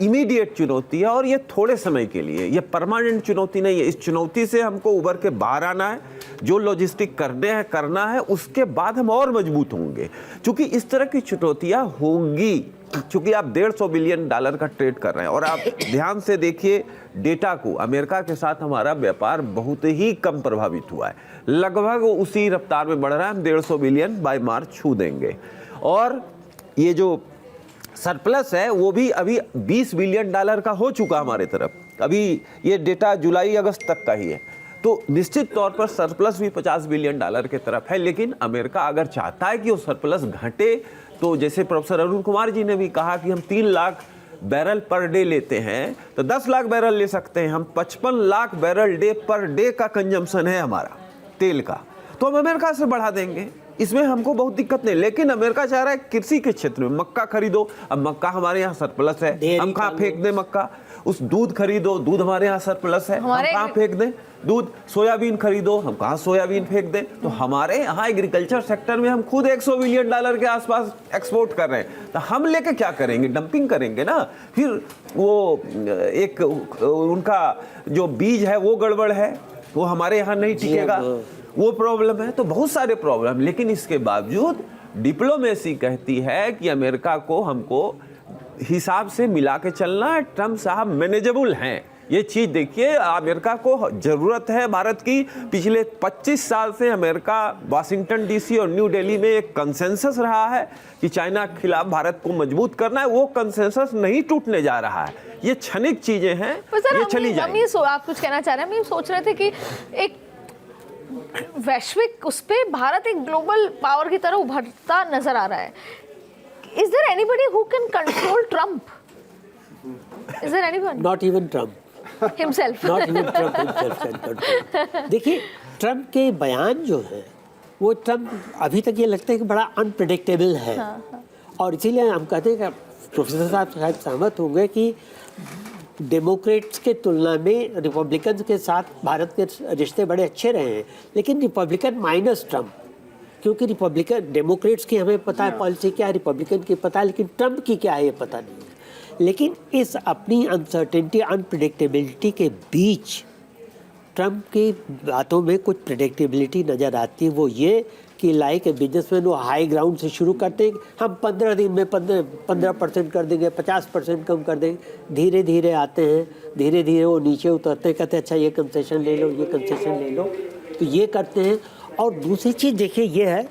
इमीडिएट चुनौती है, और ये थोड़े समय के लिए, ये परमानेंट चुनौती नहीं है। इस चुनौती से हमको उभर के बाहर आना है, जो लॉजिस्टिक करना है, उसके बाद हम और मजबूत होंगे। क्योंकि इस तरह की चुनौतियां होंगी, क्योंकि आप $150 बिलियन का ट्रेड कर रहे हैं। और आप ध्यान से देखिए डेटा को, अमेरिका के साथ हमारा व्यापार बहुत ही कम प्रभावित हुआ है, लगभग उसी रफ्तार में बढ़ रहा है। हम 150 बिलियन बाय मार्च छू देंगे। और ये जो सरप्लस है वो भी अभी $20 बिलियन का हो चुका हमारे तरफ। अभी ये डेटा जुलाई अगस्त तक का ही है, तो निश्चित तौर पर सरप्लस भी $50 बिलियन की तरफ है। लेकिन अमेरिका अगर चाहता है कि वो सरप्लस घटे, तो जैसे प्रोफेसर अरुण कुमार जी ने भी कहा कि हम 3 लाख बैरल पर डे लेते हैं, तो 10 लाख बैरल ले सकते हैं हम। 55 लाख बैरल पर डे का कंजम्पशन है हमारा तेल का, तो हम अमेरिका से बढ़ा देंगे। इसमें हमको बहुत दिक्कत नहीं, लेकिन अमेरिका चाह रहा है कृषि के क्षेत्र में मक्का खरीदो। अब मक्का हमारे यहाँ सरप्लस है, हम कहाँ फेंक दें मक्का? उस दूध खरीदो, दूध हमारे यहाँ सरप्लस है, हम कहाँ फेंक दें दूध? सोयाबीन खरीदो, हम कहाँ सोयाबीन फेंक दें? तो हमारे यहाँ एग्रीकल्चर सेक्टर में हम खुद $100 बिलियन के आसपास एक्सपोर्ट कर रहे हैं, तो हम लेके क्या करेंगे? डंपिंग करेंगे ना। फिर वो एक उनका जो बीज है वो गड़बड़ है, वो हमारे यहाँ नहीं टिकेगा, वो प्रॉब्लम है। तो बहुत सारे प्रॉब्लम, लेकिन इसके बावजूद डिप्लोमेसी कहती है कि अमेरिका को हमको हिसाब से मिला के चलना है। ट्रम्प साहब मैनेजेबल हैं, ये चीज़ देखिए। अमेरिका को ज़रूरत है भारत की। पिछले 25 साल से अमेरिका वाशिंगटन डीसी और न्यू दिल्ली में एक कंसेंसस रहा है कि चाइना के खिलाफ भारत को मजबूत करना है। वो कंसेंसस नहीं टूटने जा रहा है, ये क्षणिक चीज़ें हैं, ये चली जाएंगी। आप कुछ कहना चाह रहे हैं? हम ये सोच रहे थे कि एक वैश्विक उस पे भारत एक ग्लोबल पावर की तरह उभरता नजर आ रहा है। Is there anybody who can control Trump? Is there anyone? Not even Trump. Himself. Not even Trump himself can control. देखिए, ट्रम्प के बयान जो है वो ट्रम्प अभी तक ये लगता है कि बड़ा अनप्रेडिक्टेबल है। और इसीलिए हम कहते हैं कि प्रोफेसर साहब शायद सहमत होंगे कि डेमोक्रेट्स के तुलना में रिपब्लिकन के साथ भारत के रिश्ते बड़े अच्छे रहे हैं, लेकिन रिपब्लिकन माइनस ट्रम्प, क्योंकि रिपब्लिकन डेमोक्रेट्स की हमें पता है पॉलिसी क्या है, रिपब्लिकन की पता है, लेकिन ट्रम्प की क्या है ये पता नहीं है। लेकिन इस अपनी अनसर्टेनिटी, अनप्रेडिक्टेबिलिटी के बीच ट्रम्प की बातों में कुछ प्रेडिक्टेबिलिटी नज़र आती है। वो ये कि लाइक ए बिजनेसमैन वो हाई ग्राउंड से शुरू करते हैं, हम 15 दिन में 15% कर देंगे, 50% कम कर देंगे। धीरे धीरे आते हैं, धीरे धीरे वो नीचे उतरते हैं, कहते हैं अच्छा ये कंसेशन ले लो, ये कंसेशन ले लो, तो ये करते हैं। और दूसरी चीज़ देखिए ये है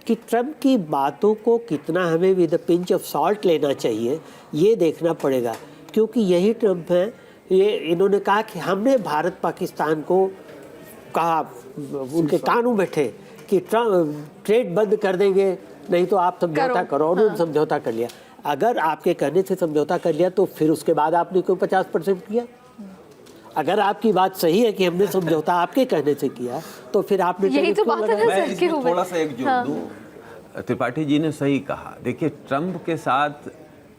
कि ट्रम्प की बातों को कितना हमें with a pinch of salt लेना चाहिए, ये देखना पड़ेगा। क्योंकि यही ट्रम्प हैं, ये इन्होंने कहा कि हमने भारत पाकिस्तान को कहा, उनके कानून बैठे कि ट्रेड बंद कर देंगे, नहीं तो आप समझौता करो, और उन्होंने समझौता कर लिया। अगर आपके कहने से समझौता कर लिया तो फिर उसके बाद आपने क्यों 50% किया? अगर आपकी बात सही है कि हमने समझौता आपके कहने से किया, तो फिर आपने यही तो बात है। मैं इसमें थोड़ा सा एक जोड़ दूं। त्रिपाठी जी ने सही कहा। देखिए, ट्रम्प के साथ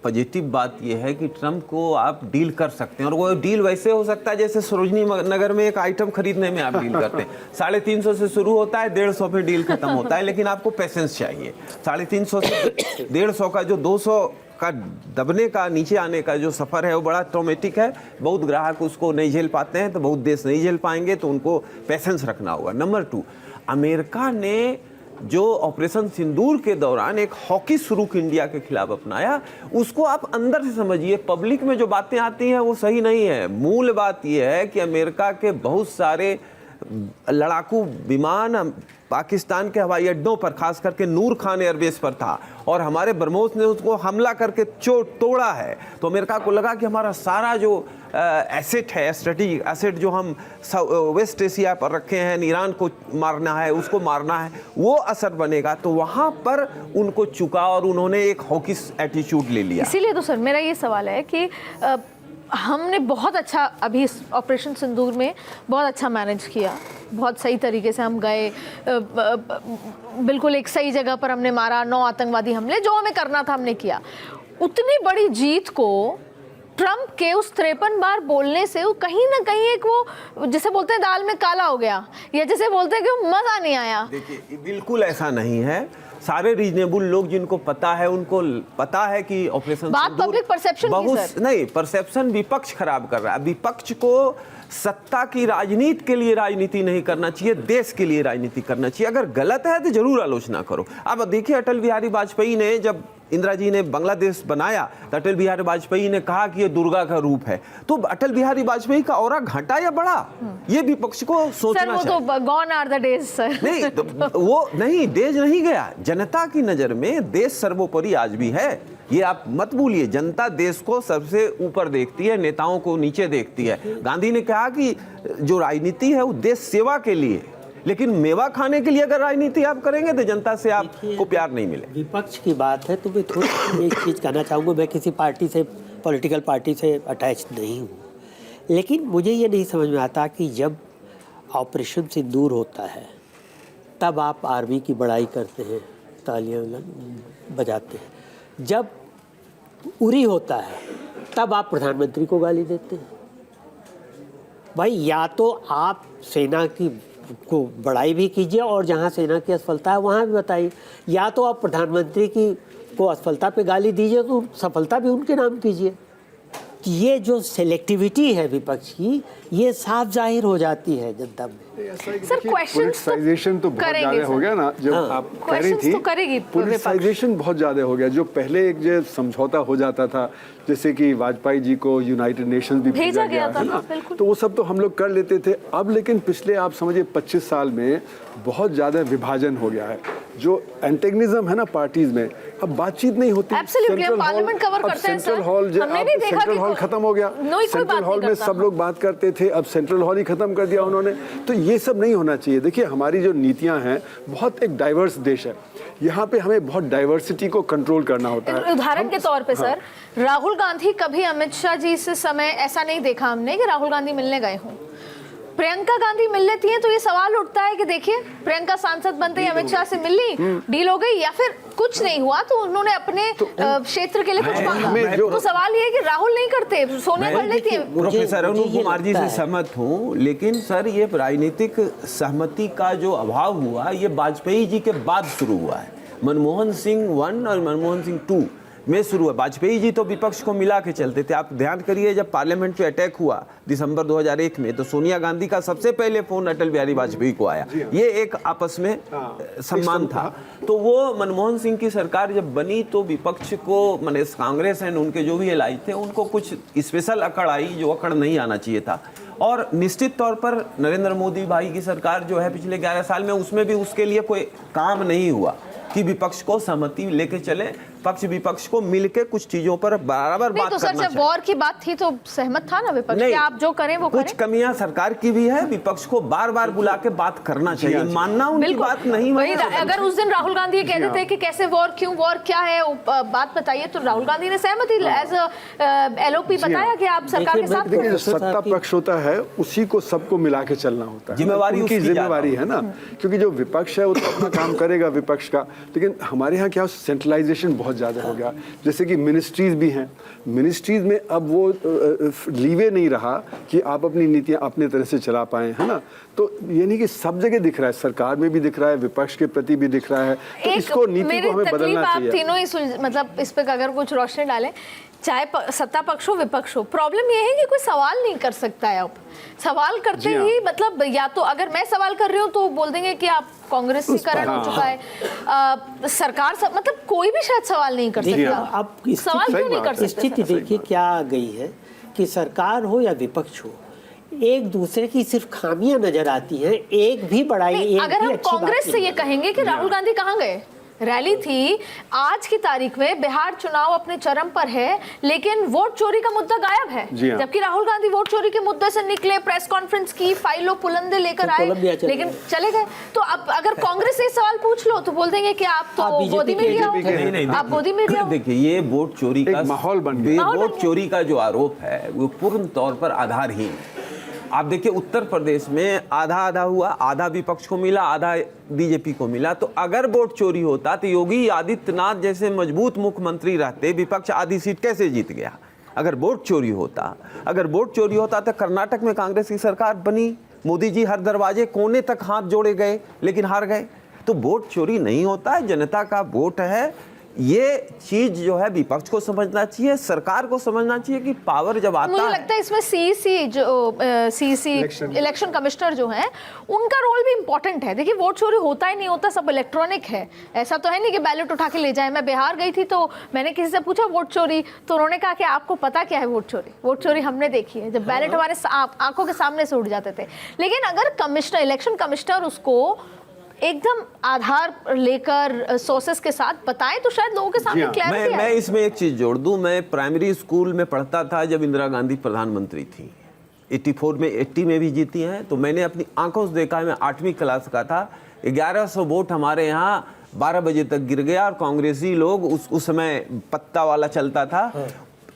पॉजिटिव बात यह है कि ट्रम्प को आप डील कर सकते हैं, और वो डील वैसे हो सकता है जैसे सरोजनी नगर में एक आइटम खरीदने में आप डील करते हैं। 350 से शुरू होता है, 150 पे डील खत्म होता है, लेकिन आपको पेशेंस चाहिए। 350 से 150 का जो 200 का दबने का, नीचे आने का जो सफ़र है वो बड़ा ट्रॉमेटिक है। बहुत ग्राहक उसको नहीं झेल पाते हैं, तो बहुत देश नहीं झेल पाएंगे, तो उनको पेशेंस रखना होगा। नंबर 2, अमेरिका ने जो ऑपरेशन सिंदूर के दौरान एक हॉकी शुरू इंडिया के खिलाफ अपनाया, उसको आप अंदर से समझिए। पब्लिक में जो बातें आती हैं वो सही नहीं है। मूल बात यह है कि अमेरिका के बहुत सारे लड़ाकू विमान पाकिस्तान के हवाई अड्डों पर, खास करके नूर खान एयरबेस पर था, और हमारे ब्रह्मोस ने उसको हमला करके तोड़ा है। तो अमेरिका को लगा कि हमारा सारा जो एसेट है, स्ट्रेटेजिक एसेट जो हम वेस्ट एशिया पर रखे हैं, ईरान को मारना है, उसको मारना है, वो असर बनेगा। तो वहाँ पर उनको चुका और उन्होंने एक हॉकिश एटीट्यूड ले लिया। इसीलिए तो सर मेरा ये सवाल है कि हमने बहुत अच्छा अभी इस ऑपरेशन सिंदूर में बहुत अच्छा मैनेज किया, बहुत सही तरीके से हम गए, बिल्कुल एक सही जगह पर हमने मारा, 9 आतंकवादी हमले जो हमें करना था हमने किया। उतनी बड़ी जीत को ट्रम्प के उस 53 बार बोलने से वो कहीं ना कहीं एक वो जैसे बोलते हैं दाल में काला हो गया, या जैसे बोलते हैं कि मज़ा नहीं आया। देखिए, बिल्कुल ऐसा नहीं है। सारे रीजनेबल लोग जिनको पता है, उनको पता है कि ऑपरेशन बात पब्लिक परसेप्शन की सर। नहीं, परसेप्शन विपक्ष खराब कर रहा है। विपक्ष को सत्ता की राजनीति के लिए राजनीति नहीं करना चाहिए, देश के लिए राजनीति करना चाहिए। अगर गलत है तो जरूर आलोचना करो। अब देखिए, अटल बिहारी वाजपेयी ने, जब इंदिरा जी ने बांग्लादेश बनाया, तो अटल बिहारी वाजपेयी ने कहा कि ये दुर्गा का रूप है। तो अटल बिहारी वाजपेयी का औरा घटा या बढ़ा, ये विपक्ष को सोचना चाहिए। सर वो तो gone are the days sir. नहीं, तो वो नहीं, डेज नहीं गया। जनता की नजर में देश सर्वोपरि आज भी है, ये आप मत भूलिए। जनता देश को सबसे ऊपर देखती है, नेताओं को नीचे देखती है। गांधी ने कहा कि जो राजनीति है वो देश सेवा के लिए, लेकिन मेवा खाने के लिए अगर राजनीति आप करेंगे तो जनता से आपको प्यार नहीं मिले। विपक्ष की बात है तो मैं थोड़ी एक चीज़ कहना चाहूँगा। मैं किसी पार्टी से, पॉलिटिकल पार्टी से अटैच नहीं हूँ, लेकिन मुझे ये नहीं समझ में आता कि जब ऑपरेशन सिंदूर होता है तब आप आर्मी की बड़ाई करते हैं, तालियां बजाते हैं। जब उरी होता है तब आप प्रधानमंत्री को गाली देते हैं। भाई या तो आप सेना की को बड़ाई भी कीजिए और जहाँ सेना की असफलता है वहाँ भी बताइए, या तो आप प्रधानमंत्री की को असफलता पे गाली दीजिए तो सफलता भी उनके नाम कीजिए। ये जो सेलेक्टिविटी है विपक्ष की, ये साफ जाहिर हो जाती है जनता में। सर क्वेश्चंस पॉलिटिसाइजेशन तो बहुत ज्यादा हो गया ना, जब आप कह रही Questions थी तो करेगी पॉलिटिसाइजेशन बहुत ज्यादा हो गया। जो पहले एक जो समझौता हो जाता था, जैसे कि वाजपेयी जी को यूनाइटेड नेशंस भी भेजा गया था है ना, बिल्कुल। तो वो सब तो हम लोग कर लेते थे। अब लेकिन पिछले आप समझिए 25 साल में बहुत ज्यादा विभाजन हो गया है। जो एंटेगनिज्म है ना पार्टीज में, अब बातचीत नहीं होती। Absolutely, हम पार्लियामेंट कवर करते हैं सेंट्रल सर। हॉल, हमने भी देखा सेंट्रल कि हॉल खत्म हो गया। कोई सेंट्रल बात हॉल नहीं में करता। सब लोग बात करते थे, अब सेंट्रल हॉल ही खत्म कर दिया उन्होंने। तो ये सब नहीं होना चाहिए। देखिए हमारी जो नीतियां हैं, बहुत एक डाइवर्स देश है, यहाँ पे हमें बहुत डाइवर्सिटी को कंट्रोल करना होता है। उदाहरण के तौर पे सर, राहुल गांधी कभी अमित शाह जी से समय ऐसा नहीं देखा हमने कि राहुल गांधी मिलने गए हों। प्रियंका गांधी मिल लेती हैं तो ये सवाल उठता है कि देखिए प्रियंका सांसद बनते ही अमित शाह से मिल ली, डील हो गई, या फिर कुछ नहीं हुआ तो उन्होंने अपने क्षेत्र के लिए कुछ मांगा। तो सवाल ये है कि राहुल नहीं करते, सोनिया कर लेती है। प्रोफेसर अरुण ये कुमार जी लगता से है। सहमत हूँ, लेकिन सर ये राजनीतिक सहमति का जो अभाव हुआ ये वाजपेयी जी के बाद शुरू हुआ है। मनमोहन सिंह 1 और मनमोहन सिंह 2 में शुरू हुआ। वाजपेयी जी तो विपक्ष को मिला के चलते थे। आप ध्यान करिए, जब पार्लियामेंट पे अटैक हुआ दिसंबर 2001 में, तो सोनिया गांधी का सबसे पहले फोन अटल बिहारी वाजपेयी को आया। ये एक आपस में सम्मान था। तो वो मनमोहन सिंह की सरकार जब बनी तो विपक्ष को, माने कांग्रेस एंड उनके जो भी एलाई थे, उनको कुछ स्पेशल अकड़ आई जो अकड़ नहीं आना चाहिए था। और निश्चित तौर पर नरेंद्र मोदी भाई की सरकार जो है पिछले 11 साल में, उसमें भी उसके लिए कोई काम नहीं हुआ कि विपक्ष को सहमति लेके चले, पक्ष विपक्ष को मिलके कुछ चीजों पर बराबर बात तो सर करना जब वॉर की बात थी तो सहमत था ना विपक्ष नहीं, कि आप जो करें वो कुछ करें। कमियां सरकार की भी है, विपक्ष को बार बार बुला के बात करना चाहिए, मानना उनकी बिल्कुल। बात नहीं वही मानना। अगर उस दिन राहुल गांधी ये कहते थे कि कैसे वॉर, क्यों वॉर, क्या है बात बताइए, तो राहुल गांधी ने सहमति एज एलओपी बताया कि आप सरकार के साथ देखिए हैं। जो सत्ता पक्ष होता है उसी को सबको मिला के चलना होता है। जिम्मेवारी उनकी उसकी जिम्मेवारी ज्यादा है ना, क्योंकि जो विपक्ष है वो तो अपना काम करेगा विपक्ष का। लेकिन हमारे यहाँ क्या सेंट्रलाइजेशन बहुत ज़्यादा हो गया। जैसे कि मिनिस्ट्रीज भी हैं, मिनिस्ट्रीज में अब वो लीवे नहीं रहा कि आप अपनी नीतियाँ अपने तरह से चला पाएं, है ना। तो ये नहीं कि सब जगह दिख रहा है, सरकार में भी दिख रहा है, विपक्ष के प्रति भी दिख रहा है। तो इसको नीति को हमें बदलना आप चाहिए। तीनों ही मतलब इस पे अगर कुछ रोशनी डालें, चाहे सत्ता पक्ष हो विपक्ष हो, प्रॉब्लम ये है कि कोई सवाल नहीं कर सकता है। अब सवाल करते ही मतलब, या तो अगर मैं सवाल कर रही हूँ तो बोल देंगे कि आप कांग्रेसीकरण हो चुका है, सरकार मतलब कोई भी शायद सवाल नहीं कर सकता। अब सवाल क्यों नहीं कर सकते? स्थिति देखिए क्या आ गई है कि सरकार हो या विपक्ष हो, एक दूसरे की सिर्फ खामियां नजर आती हैं, एक भी बड़ाई, एक अगर भी हम अच्छी बात कांग्रेस से नहीं ये कहेंगे कि राहुल गांधी कहाँ गए, रैली थी आज की तारीख में, बिहार चुनाव अपने चरम पर है, लेकिन वोट चोरी का मुद्दा गायब है। जबकि राहुल गांधी वोट चोरी के मुद्दे से निकले, प्रेस कॉन्फ्रेंस की, फाइलों पुलंदे लेकर आए, लेकिन चले गए। तो अब अगर कांग्रेस से सवाल पूछ लो तो बोल देंगे कि आप तो गोदी मीडिया हो, आप गोदी मीडिया हो। देखिए ये वोट चोरी का माहौल बन गया। वोट चोरी का जो आरोप है वो पूर्ण तौर पर आधारहीन है। आप देखिए उत्तर प्रदेश में आधा आधा हुआ, आधा विपक्ष को मिला, आधा बीजेपी को मिला। तो अगर वोट चोरी होता तो योगी आदित्यनाथ जैसे मजबूत मुख्यमंत्री रहते, विपक्ष आधी सीट कैसे जीत गया? अगर वोट चोरी होता, तो कर्नाटक में कांग्रेस की सरकार बनी, मोदी जी हर दरवाजे कोने तक हाथ जोड़े गए लेकिन हार गए। तो वोट चोरी नहीं होता है, जनता का वोट है। ये चीज जो है विपक्ष को समझना चाहिए, सरकार को समझना चाहिए कि पावर जब आता है। मुझे लगता है इसमें सीईसी इलेक्शन कमिश्नर जो हैं उनका रोल भी इम्पोर्टेंट है। देखिए वोट चोरी होता ही नहीं होता, सब इलेक्ट्रॉनिक है। ऐसा तो है नहीं कि बैलेट उठा के ले जाए। मैं बिहार गई थी तो मैंने किसी से पूछा वोट चोरी, तो उन्होंने कहा कि आपको पता क्या है वोट चोरी? वोट चोरी हमने देखी है, जब बैलेट हमारे आंखों के सामने से उड़ जाते थे। लेकिन अगर कमिश्नर, इलेक्शन कमिश्नर उसको एकदम आधार लेकर सोर्सेस के साथ बताएं तो शायद लोगों के सामने क्लैरिटी आए। मैं इसमें एक चीज जोड़ दूं। मैं प्राइमरी स्कूल में पढ़ता था जब इंदिरा गांधी प्रधानमंत्री थी, 84 में, 80 में भी जीती हैं। तो मैंने अपनी आंखों से देखा है, मैं 8वीं क्लास का था, 1100 वोट हमारे यहाँ 12 बजे तक गिर गया और कांग्रेसी लोग उस समय पत्ता वाला चलता था,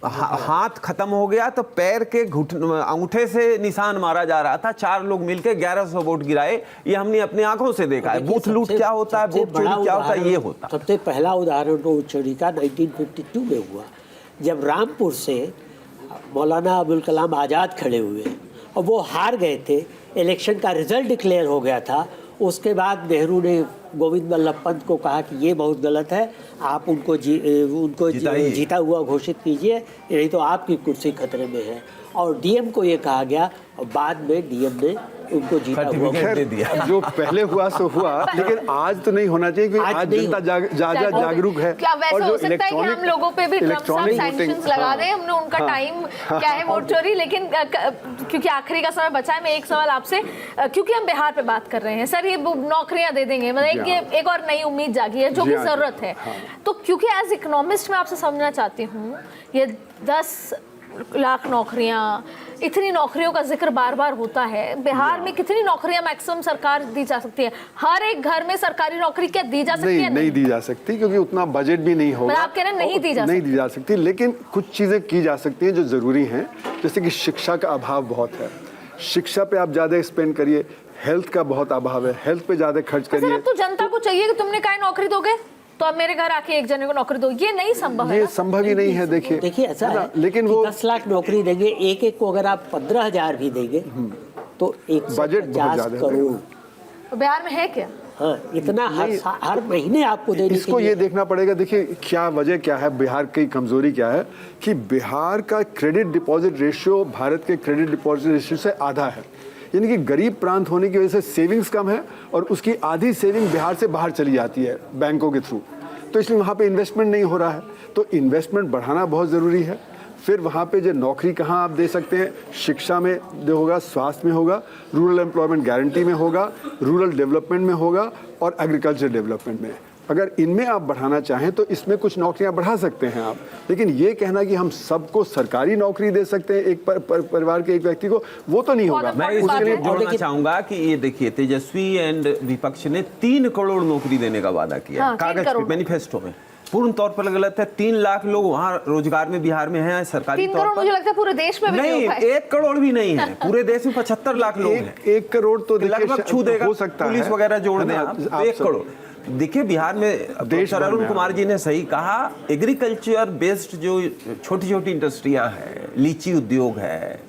हाथ खत्म हो गया तो पैर के अंगूठे से निशान मारा जा रहा था। 4 लोग मिलकर 1100 वोट गिराए। ये हमने अपनी आंखों से देखा है। बूथ लूट क्या होता है, वोट चोरी क्या होता है, ये होता है। सबसे पहला उदाहरण वोट चोरी का 1952 में हुआ, जब रामपुर से मौलाना अबुल कलाम आज़ाद खड़े हुए और वो हार गए थे। इलेक्शन का रिजल्ट डिक्लेयर हो गया था। उसके बाद नेहरू ने गोविंद वल्लभ पंत को कहा कि ये बहुत गलत है, आप उनको जीता हुआ घोषित कीजिए, नहीं तो आपकी कुर्सी खतरे में है। और डीएम को ये कहा गया और बाद में डीएम ने उनको जीता हुआ दे दिया। जो पहले हुआ सो हुआ, लेकिन आज तो नहीं होना चाहिए क्योंकि आज जनता जागरूक है। क्या वैसे हो सकता है कि हम लोगों पे भी ट्रम्प साहब सैंक्शंस लगा दें? हमने उनका टाइम क्या है वोट चोरी। लेकिन क्योंकि आखिरी का समय बचा है, मैं एक सवाल आपसे, क्योंकि हम बिहार पे बात कर रहे हैं सर, ये नौकरियां दे देंगे, मतलब एक और नई उम्मीद जागी है जो कि जरूरत है। तो क्योंकि एज इकोनॉमिस्ट मैं आपसे समझना चाहती हूँ, ये 10 लाख नौकरियां, इतनी नौकरियों का जिक्र बार बार होता है। बिहार में कितनी नौकरियां मैक्सिमम सरकार दी जा सकती है? हर एक घर में सरकारी नौकरी क्या दी जा सकती है? नहीं दी जा सकती, क्योंकि उतना बजट भी नहीं होगा। आप कह रहे हैं नहीं दी जा सकती, लेकिन कुछ चीजें की जा सकती हैं जो जरूरी हैं। जैसे कि शिक्षा का अभाव बहुत है, शिक्षा पे आप ज्यादा स्पेंड करिए। हेल्थ का बहुत अभाव है, हेल्थ पे ज्यादा खर्च करिए। तो जनता को चाहिए कि तुमने काहे नौकरी दोगे, तो अब मेरे घर आके एक जने को नौकरी दो, ये नहीं संभव है। ये संभव ही नहीं है। देखिए ऐसा है, लेकिन वो 10 लाख नौकरी देंगे, एक को अगर आप 15,000 भी देंगे तो बजट बहुत 150 करोड़ तो बिहार में है क्या? हाँ, इतना हर महीने आपको देने इसको के लिए। ये देखना पड़ेगा। देखिए क्या वजह क्या है, बिहार की कमजोरी क्या है कि बिहार का क्रेडिट डिपॉजिट रेशियो भारत के क्रेडिट डिपॉजिट रेशियो से आधा है। यानी कि गरीब प्रांत होने की वजह से सेविंग्स कम है और उसकी आधी सेविंग बिहार से बाहर चली जाती है बैंकों के थ्रू। तो इसलिए वहाँ पे इन्वेस्टमेंट नहीं हो रहा है। तो इन्वेस्टमेंट बढ़ाना बहुत ज़रूरी है। फिर वहाँ पे जो नौकरी कहाँ आप दे सकते हैं, शिक्षा में होगा, स्वास्थ्य में होगा, रूरल एम्प्लॉयमेंट गारंटी में होगा, रूरल डेवलपमेंट में होगा और एग्रीकल्चर डेवलपमेंट में। अगर इनमें आप बढ़ाना चाहें तो इसमें कुछ नौकरियां बढ़ा सकते हैं आप। लेकिन ये कहना कि हम सबको सरकारी नौकरी दे सकते हैं एक परिवार के एक व्यक्ति को, वो तो नहीं होगा। मैं इसके लिए जोड़ना चाहूंगा कि ये देखिए, तेजस्वी एंड विपक्ष ने 3 करोड़ नौकरी देने का वादा किया। हाँ, कागज पे, मैनिफेस्टो में पूर्ण तौर पर गलत है। 3 लाख लोग वहाँ रोजगार में बिहार में हैं सरकारी 3 करोड़ मुझे लगता है पूरे देश में भी नहीं, 1 करोड़ भी नहीं है। पूरे देश में 75 लाख लोग हैं। 1 करोड़ तो लगभग छू देगा, हो सकता है, पुलिस वगैरह जोड़ दें आप, 1 करोड़। देखिए बिहार में प्रोफेसर अरुण कुमार जी ने सही कहा, एग्रीकल्चर बेस्ड जो छोटी छोटी इंडस्ट्रियां है, लीची उद्योग है,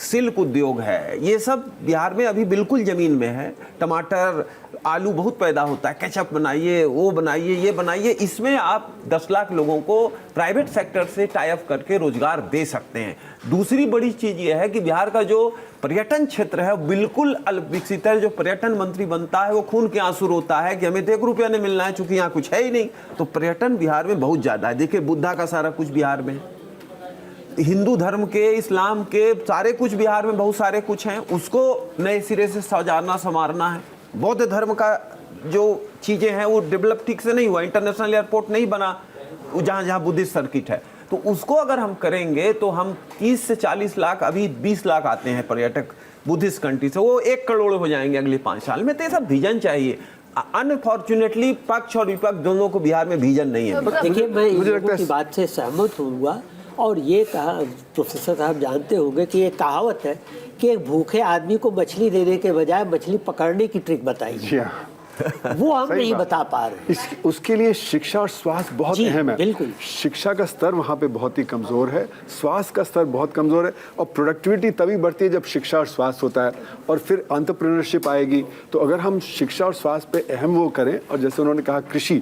सिल्क उद्योग है, ये सब बिहार में अभी बिल्कुल जमीन में है। टमाटर, आलू बहुत पैदा होता है, केचप बनाइए, वो बनाइए, ये बनाइए। इसमें आप 10 लाख लोगों को प्राइवेट सेक्टर से टाई अप करके रोजगार दे सकते हैं। दूसरी बड़ी चीज ये है कि बिहार का जो पर्यटन क्षेत्र है बिल्कुल अल्पविकसित है। जो पर्यटन मंत्री बनता है वो खून के आंसू रोता है कि हमें तो 1 रुपया नहीं मिलना है, चूंकि यहाँ कुछ है ही नहीं। तो पर्यटन बिहार में बहुत ज्यादा है। देखिए बुद्धा का सारा कुछ बिहार में है, हिंदू धर्म के, इस्लाम के सारे कुछ बिहार में बहुत सारे कुछ हैं, उसको नए सिरे से सजाना संवारना है। बौद्ध धर्म का जो चीजें हैं वो डेवलप ठीक से नहीं हुआ, इंटरनेशनल एयरपोर्ट नहीं बना जहाँ जहाँ बुद्धिस्ट सर्किट है। तो उसको अगर हम करेंगे तो हम 30 से 40 लाख, अभी 20 लाख आते हैं पर्यटक बुद्धिस्ट कंट्री से, वो 1 करोड़ हो जाएंगे अगले 5 साल में। तो ये सब विजन चाहिए। अनफॉर्चुनेटली पक्ष और विपक्ष दोनों को बिहार में विजन नहीं है। देखिए मैं इन लोगों की बात से सहमत हूँ और ये कहा, प्रोफेसर साहब जानते होंगे कि ये कहावत है कि एक भूखे आदमी को मछली देने के बजाय मछली पकड़ने की ट्रिक बताइए। वो हम नहीं बता पा रहे। उसके लिए शिक्षा और स्वास्थ्य बहुत अहम है। बिल्कुल, शिक्षा का स्तर वहाँ पे बहुत ही कमज़ोर है, स्वास्थ्य का स्तर बहुत कमज़ोर है। और प्रोडक्टिविटी तभी बढ़ती है जब शिक्षा और स्वास्थ्य होता है, और फिर एंटरप्रेन्योरशिप आएगी। तो अगर हम शिक्षा और स्वास्थ्य पे अहम वो करें, और जैसे उन्होंने कहा कृषि,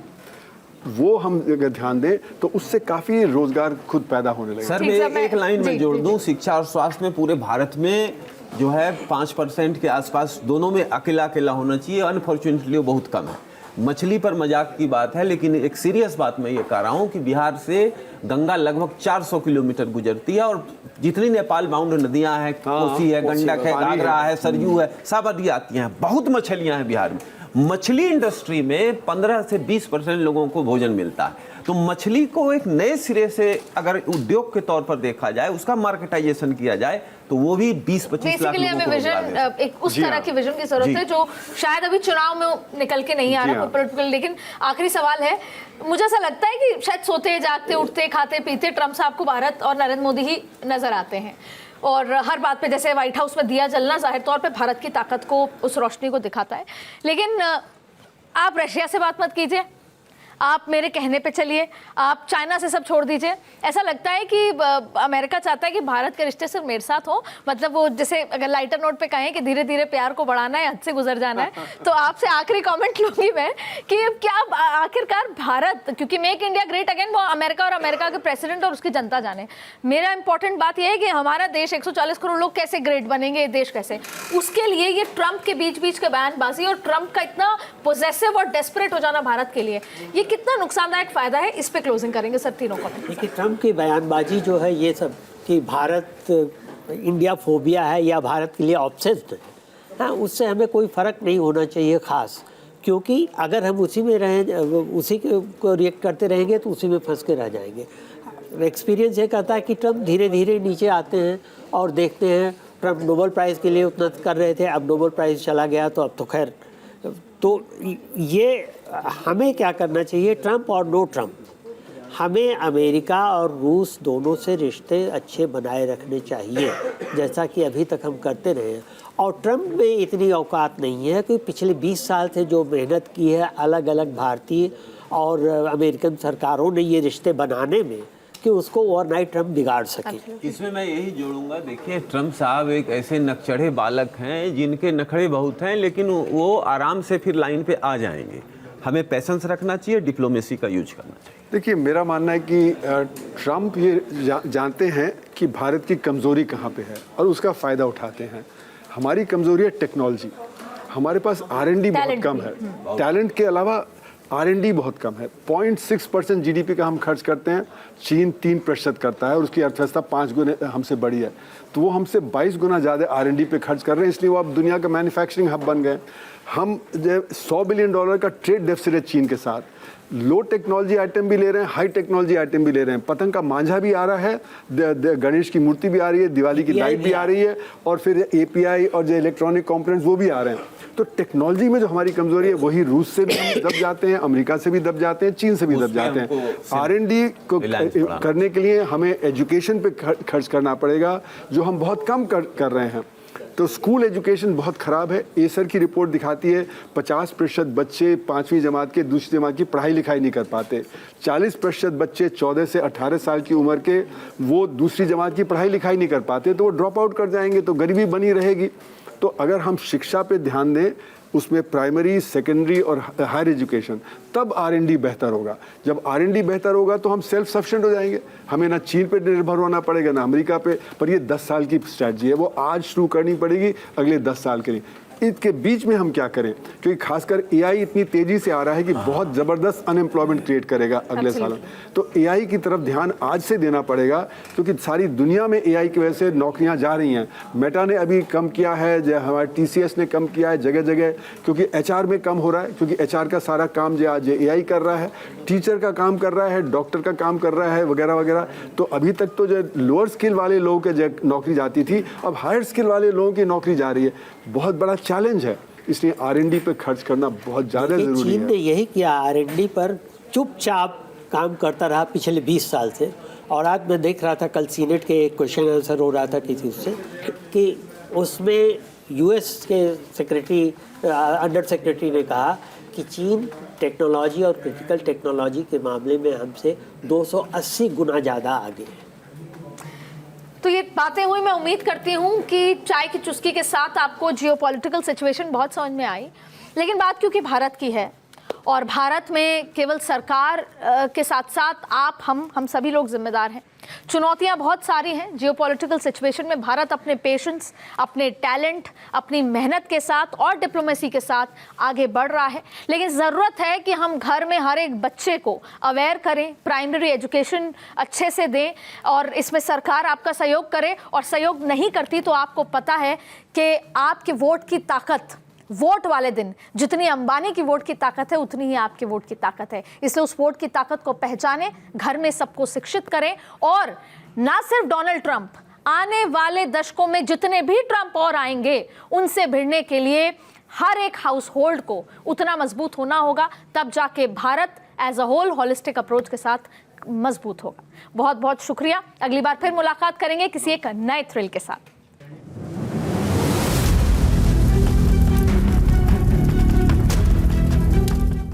वो हम अगर ध्यान दें तो उससे काफ़ी रोजगार खुद पैदा होने लगेगा। सर मैं एक लाइन में जोड़ दूं, शिक्षा और स्वास्थ्य में पूरे भारत में जो है 5% के आसपास दोनों में अकेला होना चाहिए। अनफॉर्चुनेटली वो बहुत कम है। मछली पर मजाक की बात है, लेकिन एक सीरियस बात मैं ये कह रहा हूँ कि बिहार से गंगा लगभग 400 किलोमीटर गुजरती है, और जितनी नेपाल बाउंड नदियाँ हैं, कोसी है, गंडक है, घाघरा है, सरयू है, सब नदी आती हैं। बहुत मछलियाँ हैं बिहार में। मछली इंडस्ट्री में 15 से 20% लोगों को भोजन मिलता है। तो मछली को एक नए सिरे से अगर उद्योग के तौर पर देखा जाए, उसका मार्केटाइजेशन किया जाए, तो वो भी 20-25 लाख बेसिकली हमें लोगों को रोजगार दे विजन, एक उस जी तरह हाँ। की विजन की जरूरत जी। है जो शायद अभी चुनाव में निकल के नहीं आ जी रहा हाँ। पॉलिटिकल। लेकिन आखिरी सवाल है, मुझे ऐसा लगता है कि शायद सोते जागते उठते खाते पीते ट्रम्प साहब को भारत और नरेंद्र मोदी ही नजर आते हैं, और हर बात पे जैसे व्हाइट हाउस में दिया जलना जाहिर तौर पे भारत की ताकत को, उस रोशनी को दिखाता है। लेकिन आप रशिया से बात मत कीजिए, आप मेरे कहने पे चलिए, आप चाइना से सब छोड़ दीजिए। ऐसा लगता है कि अमेरिका चाहता है कि भारत के रिश्ते सिर्फ मेरे साथ हो, मतलब वो जैसे अगर लाइटर नोट पे कहें कि धीरे धीरे प्यार को बढ़ाना है, हद से गुजर जाना है। तो आपसे आखिरी कमेंट लूंगी मैं कि क्या आखिरकार भारत, क्योंकि मेक इंडिया ग्रेट अगेन वो अमेरिका और अमेरिका के प्रेसिडेंट और उसकी जनता जाने, मेरा इंपॉर्टेंट बात यह है कि हमारा देश 140 करोड़ लोग कैसे ग्रेट बनेंगे, ये देश कैसे, उसके लिए ये ट्रंप के बीच बीच के बयानबाजी और ट्रंप का इतना पोजेसिव और डेस्परेट हो जाना भारत के लिए, ये कितना नुकसानदायक फायदा है, इस पे क्लोजिंग करेंगे सर तीनों को। देखिए, ट्रंप की बयानबाजी जो है ये सब कि भारत इंडिया फोबिया है या भारत के लिए ऑब्सेस्ड है, हाँ, उससे हमें कोई फ़र्क नहीं होना चाहिए ख़ास, क्योंकि अगर हम उसी में रहें, उसी को रिएक्ट करते रहेंगे तो उसी में फंस के रह जाएंगे। एक्सपीरियंस ये कहता है कि ट्रंप धीरे धीरे नीचे आते हैं और देखते हैं, ट्रंप नोबेल प्राइज़ के लिए उतना कर रहे थे, अब नोबेल प्राइज़ चला गया तो अब तो खैर, तो ये हमें क्या करना चाहिए, ट्रंप और नो ट्रंप, हमें अमेरिका और रूस दोनों से रिश्ते अच्छे बनाए रखने चाहिए, जैसा कि अभी तक हम करते रहे हैं। और ट्रंप में इतनी औकात नहीं है कि पिछले 20 साल से जो मेहनत की है अलग अलग भारतीय और अमेरिकन सरकारों ने ये रिश्ते बनाने में, कि उसको ओवरनाइट ट्रंप बिगाड़ सके। इसमें मैं यही जोड़ूंगा, देखिए ट्रंप साहब एक ऐसे नकचढ़े बालक हैं जिनके नखड़े बहुत हैं, लेकिन वो आराम से फिर लाइन पे आ जाएंगे। हमें पैसेंस रखना चाहिए, डिप्लोमेसी का यूज करना चाहिए। देखिए, मेरा मानना है कि ट्रंप ये जानते हैं कि भारत की कमज़ोरी कहाँ पे है और उसका फ़ायदा उठाते हैं। हमारी कमज़ोरी है टेक्नोलॉजी, हमारे पास R&D बहुत कम है, टैलेंट के अलावा R&D बहुत कम है। 0.6% GDP का हम खर्च करते हैं, चीन 3% करता है और उसकी अर्थव्यवस्था 5 गुना हमसे बड़ी है, तो वो हमसे 22 गुना ज़्यादा R&D पे खर्च कर रहे हैं, इसलिए वो अब दुनिया का मैन्युफैक्चरिंग हब बन गए। हम $100 बिलियन का ट्रेड डेफिसिट है चीन के साथ, लो टेक्नोलॉजी आइटम भी ले रहे हैं, हाई टेक्नोलॉजी आइटम भी ले रहे हैं। पतंग का मांझा भी आ रहा है, गणेश की मूर्ति भी आ रही है, दिवाली की लाइट भी आ रही है, और फिर API और जो इलेक्ट्रॉनिक कंपोनेंट्स वो भी आ रहे हैं। तो टेक्नोलॉजी में जो हमारी कमजोरी है वही रूस से भी दब जाते हैं, अमेरिका से भी दब जाते हैं, चीन से भी दब जाते हैं। R&D को करने के लिए हमें एजुकेशन पे खर्च करना पड़ेगा, जो हम बहुत कम कर रहे हैं। तो स्कूल एजुकेशन बहुत ख़राब है। एसर की रिपोर्ट दिखाती है 50% बच्चे 5वीं जमात के, दूसरी जमात की पढ़ाई लिखाई नहीं कर पाते। 40% बच्चे 14 से 18 साल की उम्र के, वो दूसरी जमात की पढ़ाई लिखाई नहीं कर पाते, तो वो ड्रॉप आउट कर जाएंगे, तो गरीबी बनी रहेगी। तो अगर हम शिक्षा पे ध्यान दें, उसमें प्राइमरी, सेकेंडरी और हायर एजुकेशन, तब R&D बेहतर होगा। जब R&D बेहतर होगा तो हम सेल्फ सफिशिएंट हो जाएंगे, हमें ना चीन पे निर्भर होना पड़ेगा ना अमेरिका पे। पर ये 10 साल की स्ट्रैटेजी है, वो आज शुरू करनी पड़ेगी, अगले 10 साल के लिए। इसके बीच में हम क्या करें, क्योंकि खासकर AI इतनी तेजी से आ रहा है कि बहुत ज़बरदस्त अनएम्प्लॉयमेंट क्रिएट करेगा अगले सालों। तो AI की तरफ ध्यान आज से देना पड़ेगा, क्योंकि सारी दुनिया में AI की वजह से नौकरियां जा रही हैं। मेटा ने अभी कम किया है, हमारे TCS ने कम किया है जगह जगह, क्योंकि HR में कम हो रहा है, क्योंकि HR का सारा काम जो आज AI कर रहा है, टीचर का काम कर रहा है, डॉक्टर का काम कर रहा है, वगैरह वगैरह। तो अभी तक तो जो लोअर स्किल वाले लोगों के नौकरी जाती थी, अब हायर स्किल वाले लोगों की नौकरी जा रही है। बहुत बड़ा चैलेंज है, इसलिए R&D पे खर्च करना बहुत ज़्यादा ज़रूरी है। चीन ने यही किया, R&D पर चुपचाप काम करता रहा पिछले 20 साल से। और आज मैं देख रहा था, कल सीनेट के एक क्वेश्चन आंसर हो रहा था किसी से, कि उसमें US के सेक्रेटरी, अंडर सेक्रेटरी ने कहा कि चीन टेक्नोलॉजी और क्रिटिकल टेक्नोलॉजी के मामले में हमसे 280 गुना ज़्यादा आगे है। तो ये बातें हुई, मैं उम्मीद करती हूँ कि चाय की चुस्की के साथ आपको जियोपॉलिटिकल सिचुएशन बहुत समझ में आई। लेकिन बात क्योंकि भारत की है, और भारत में केवल सरकार के साथ साथ आप, हम सभी लोग जिम्मेदार हैं। चुनौतियां बहुत सारी हैं जियोपॉलिटिकल सिचुएशन में। भारत अपने पेशेंस, अपने टैलेंट, अपनी मेहनत के साथ और डिप्लोमेसी के साथ आगे बढ़ रहा है। लेकिन ज़रूरत है कि हम घर में हर एक बच्चे को अवेयर करें, प्राइमरी एजुकेशन अच्छे से दें, और इसमें सरकार आपका सहयोग करे। और सहयोग नहीं करती तो आपको पता है कि आपके वोट की ताकत वोट वाले दिन जितनी अंबानी की वोट की ताकत है उतनी ही आपके वोट की ताकत है। इसलिए उस वोट की ताकत को पहचानें, घर में सबको शिक्षित करें और ना सिर्फ डोनाल्ड ट्रंप, आने वाले दशकों में जितने भी ट्रंप और आएंगे उनसे भिड़ने के लिए हर एक हाउस होल्ड को उतना मजबूत होना होगा, तब जाके Bharat as a whole holistic approach के साथ मजबूत होगा। बहुत बहुत शुक्रिया। अगली बार फिर मुलाकात करेंगे किसी एक नए थ्रिल के साथ।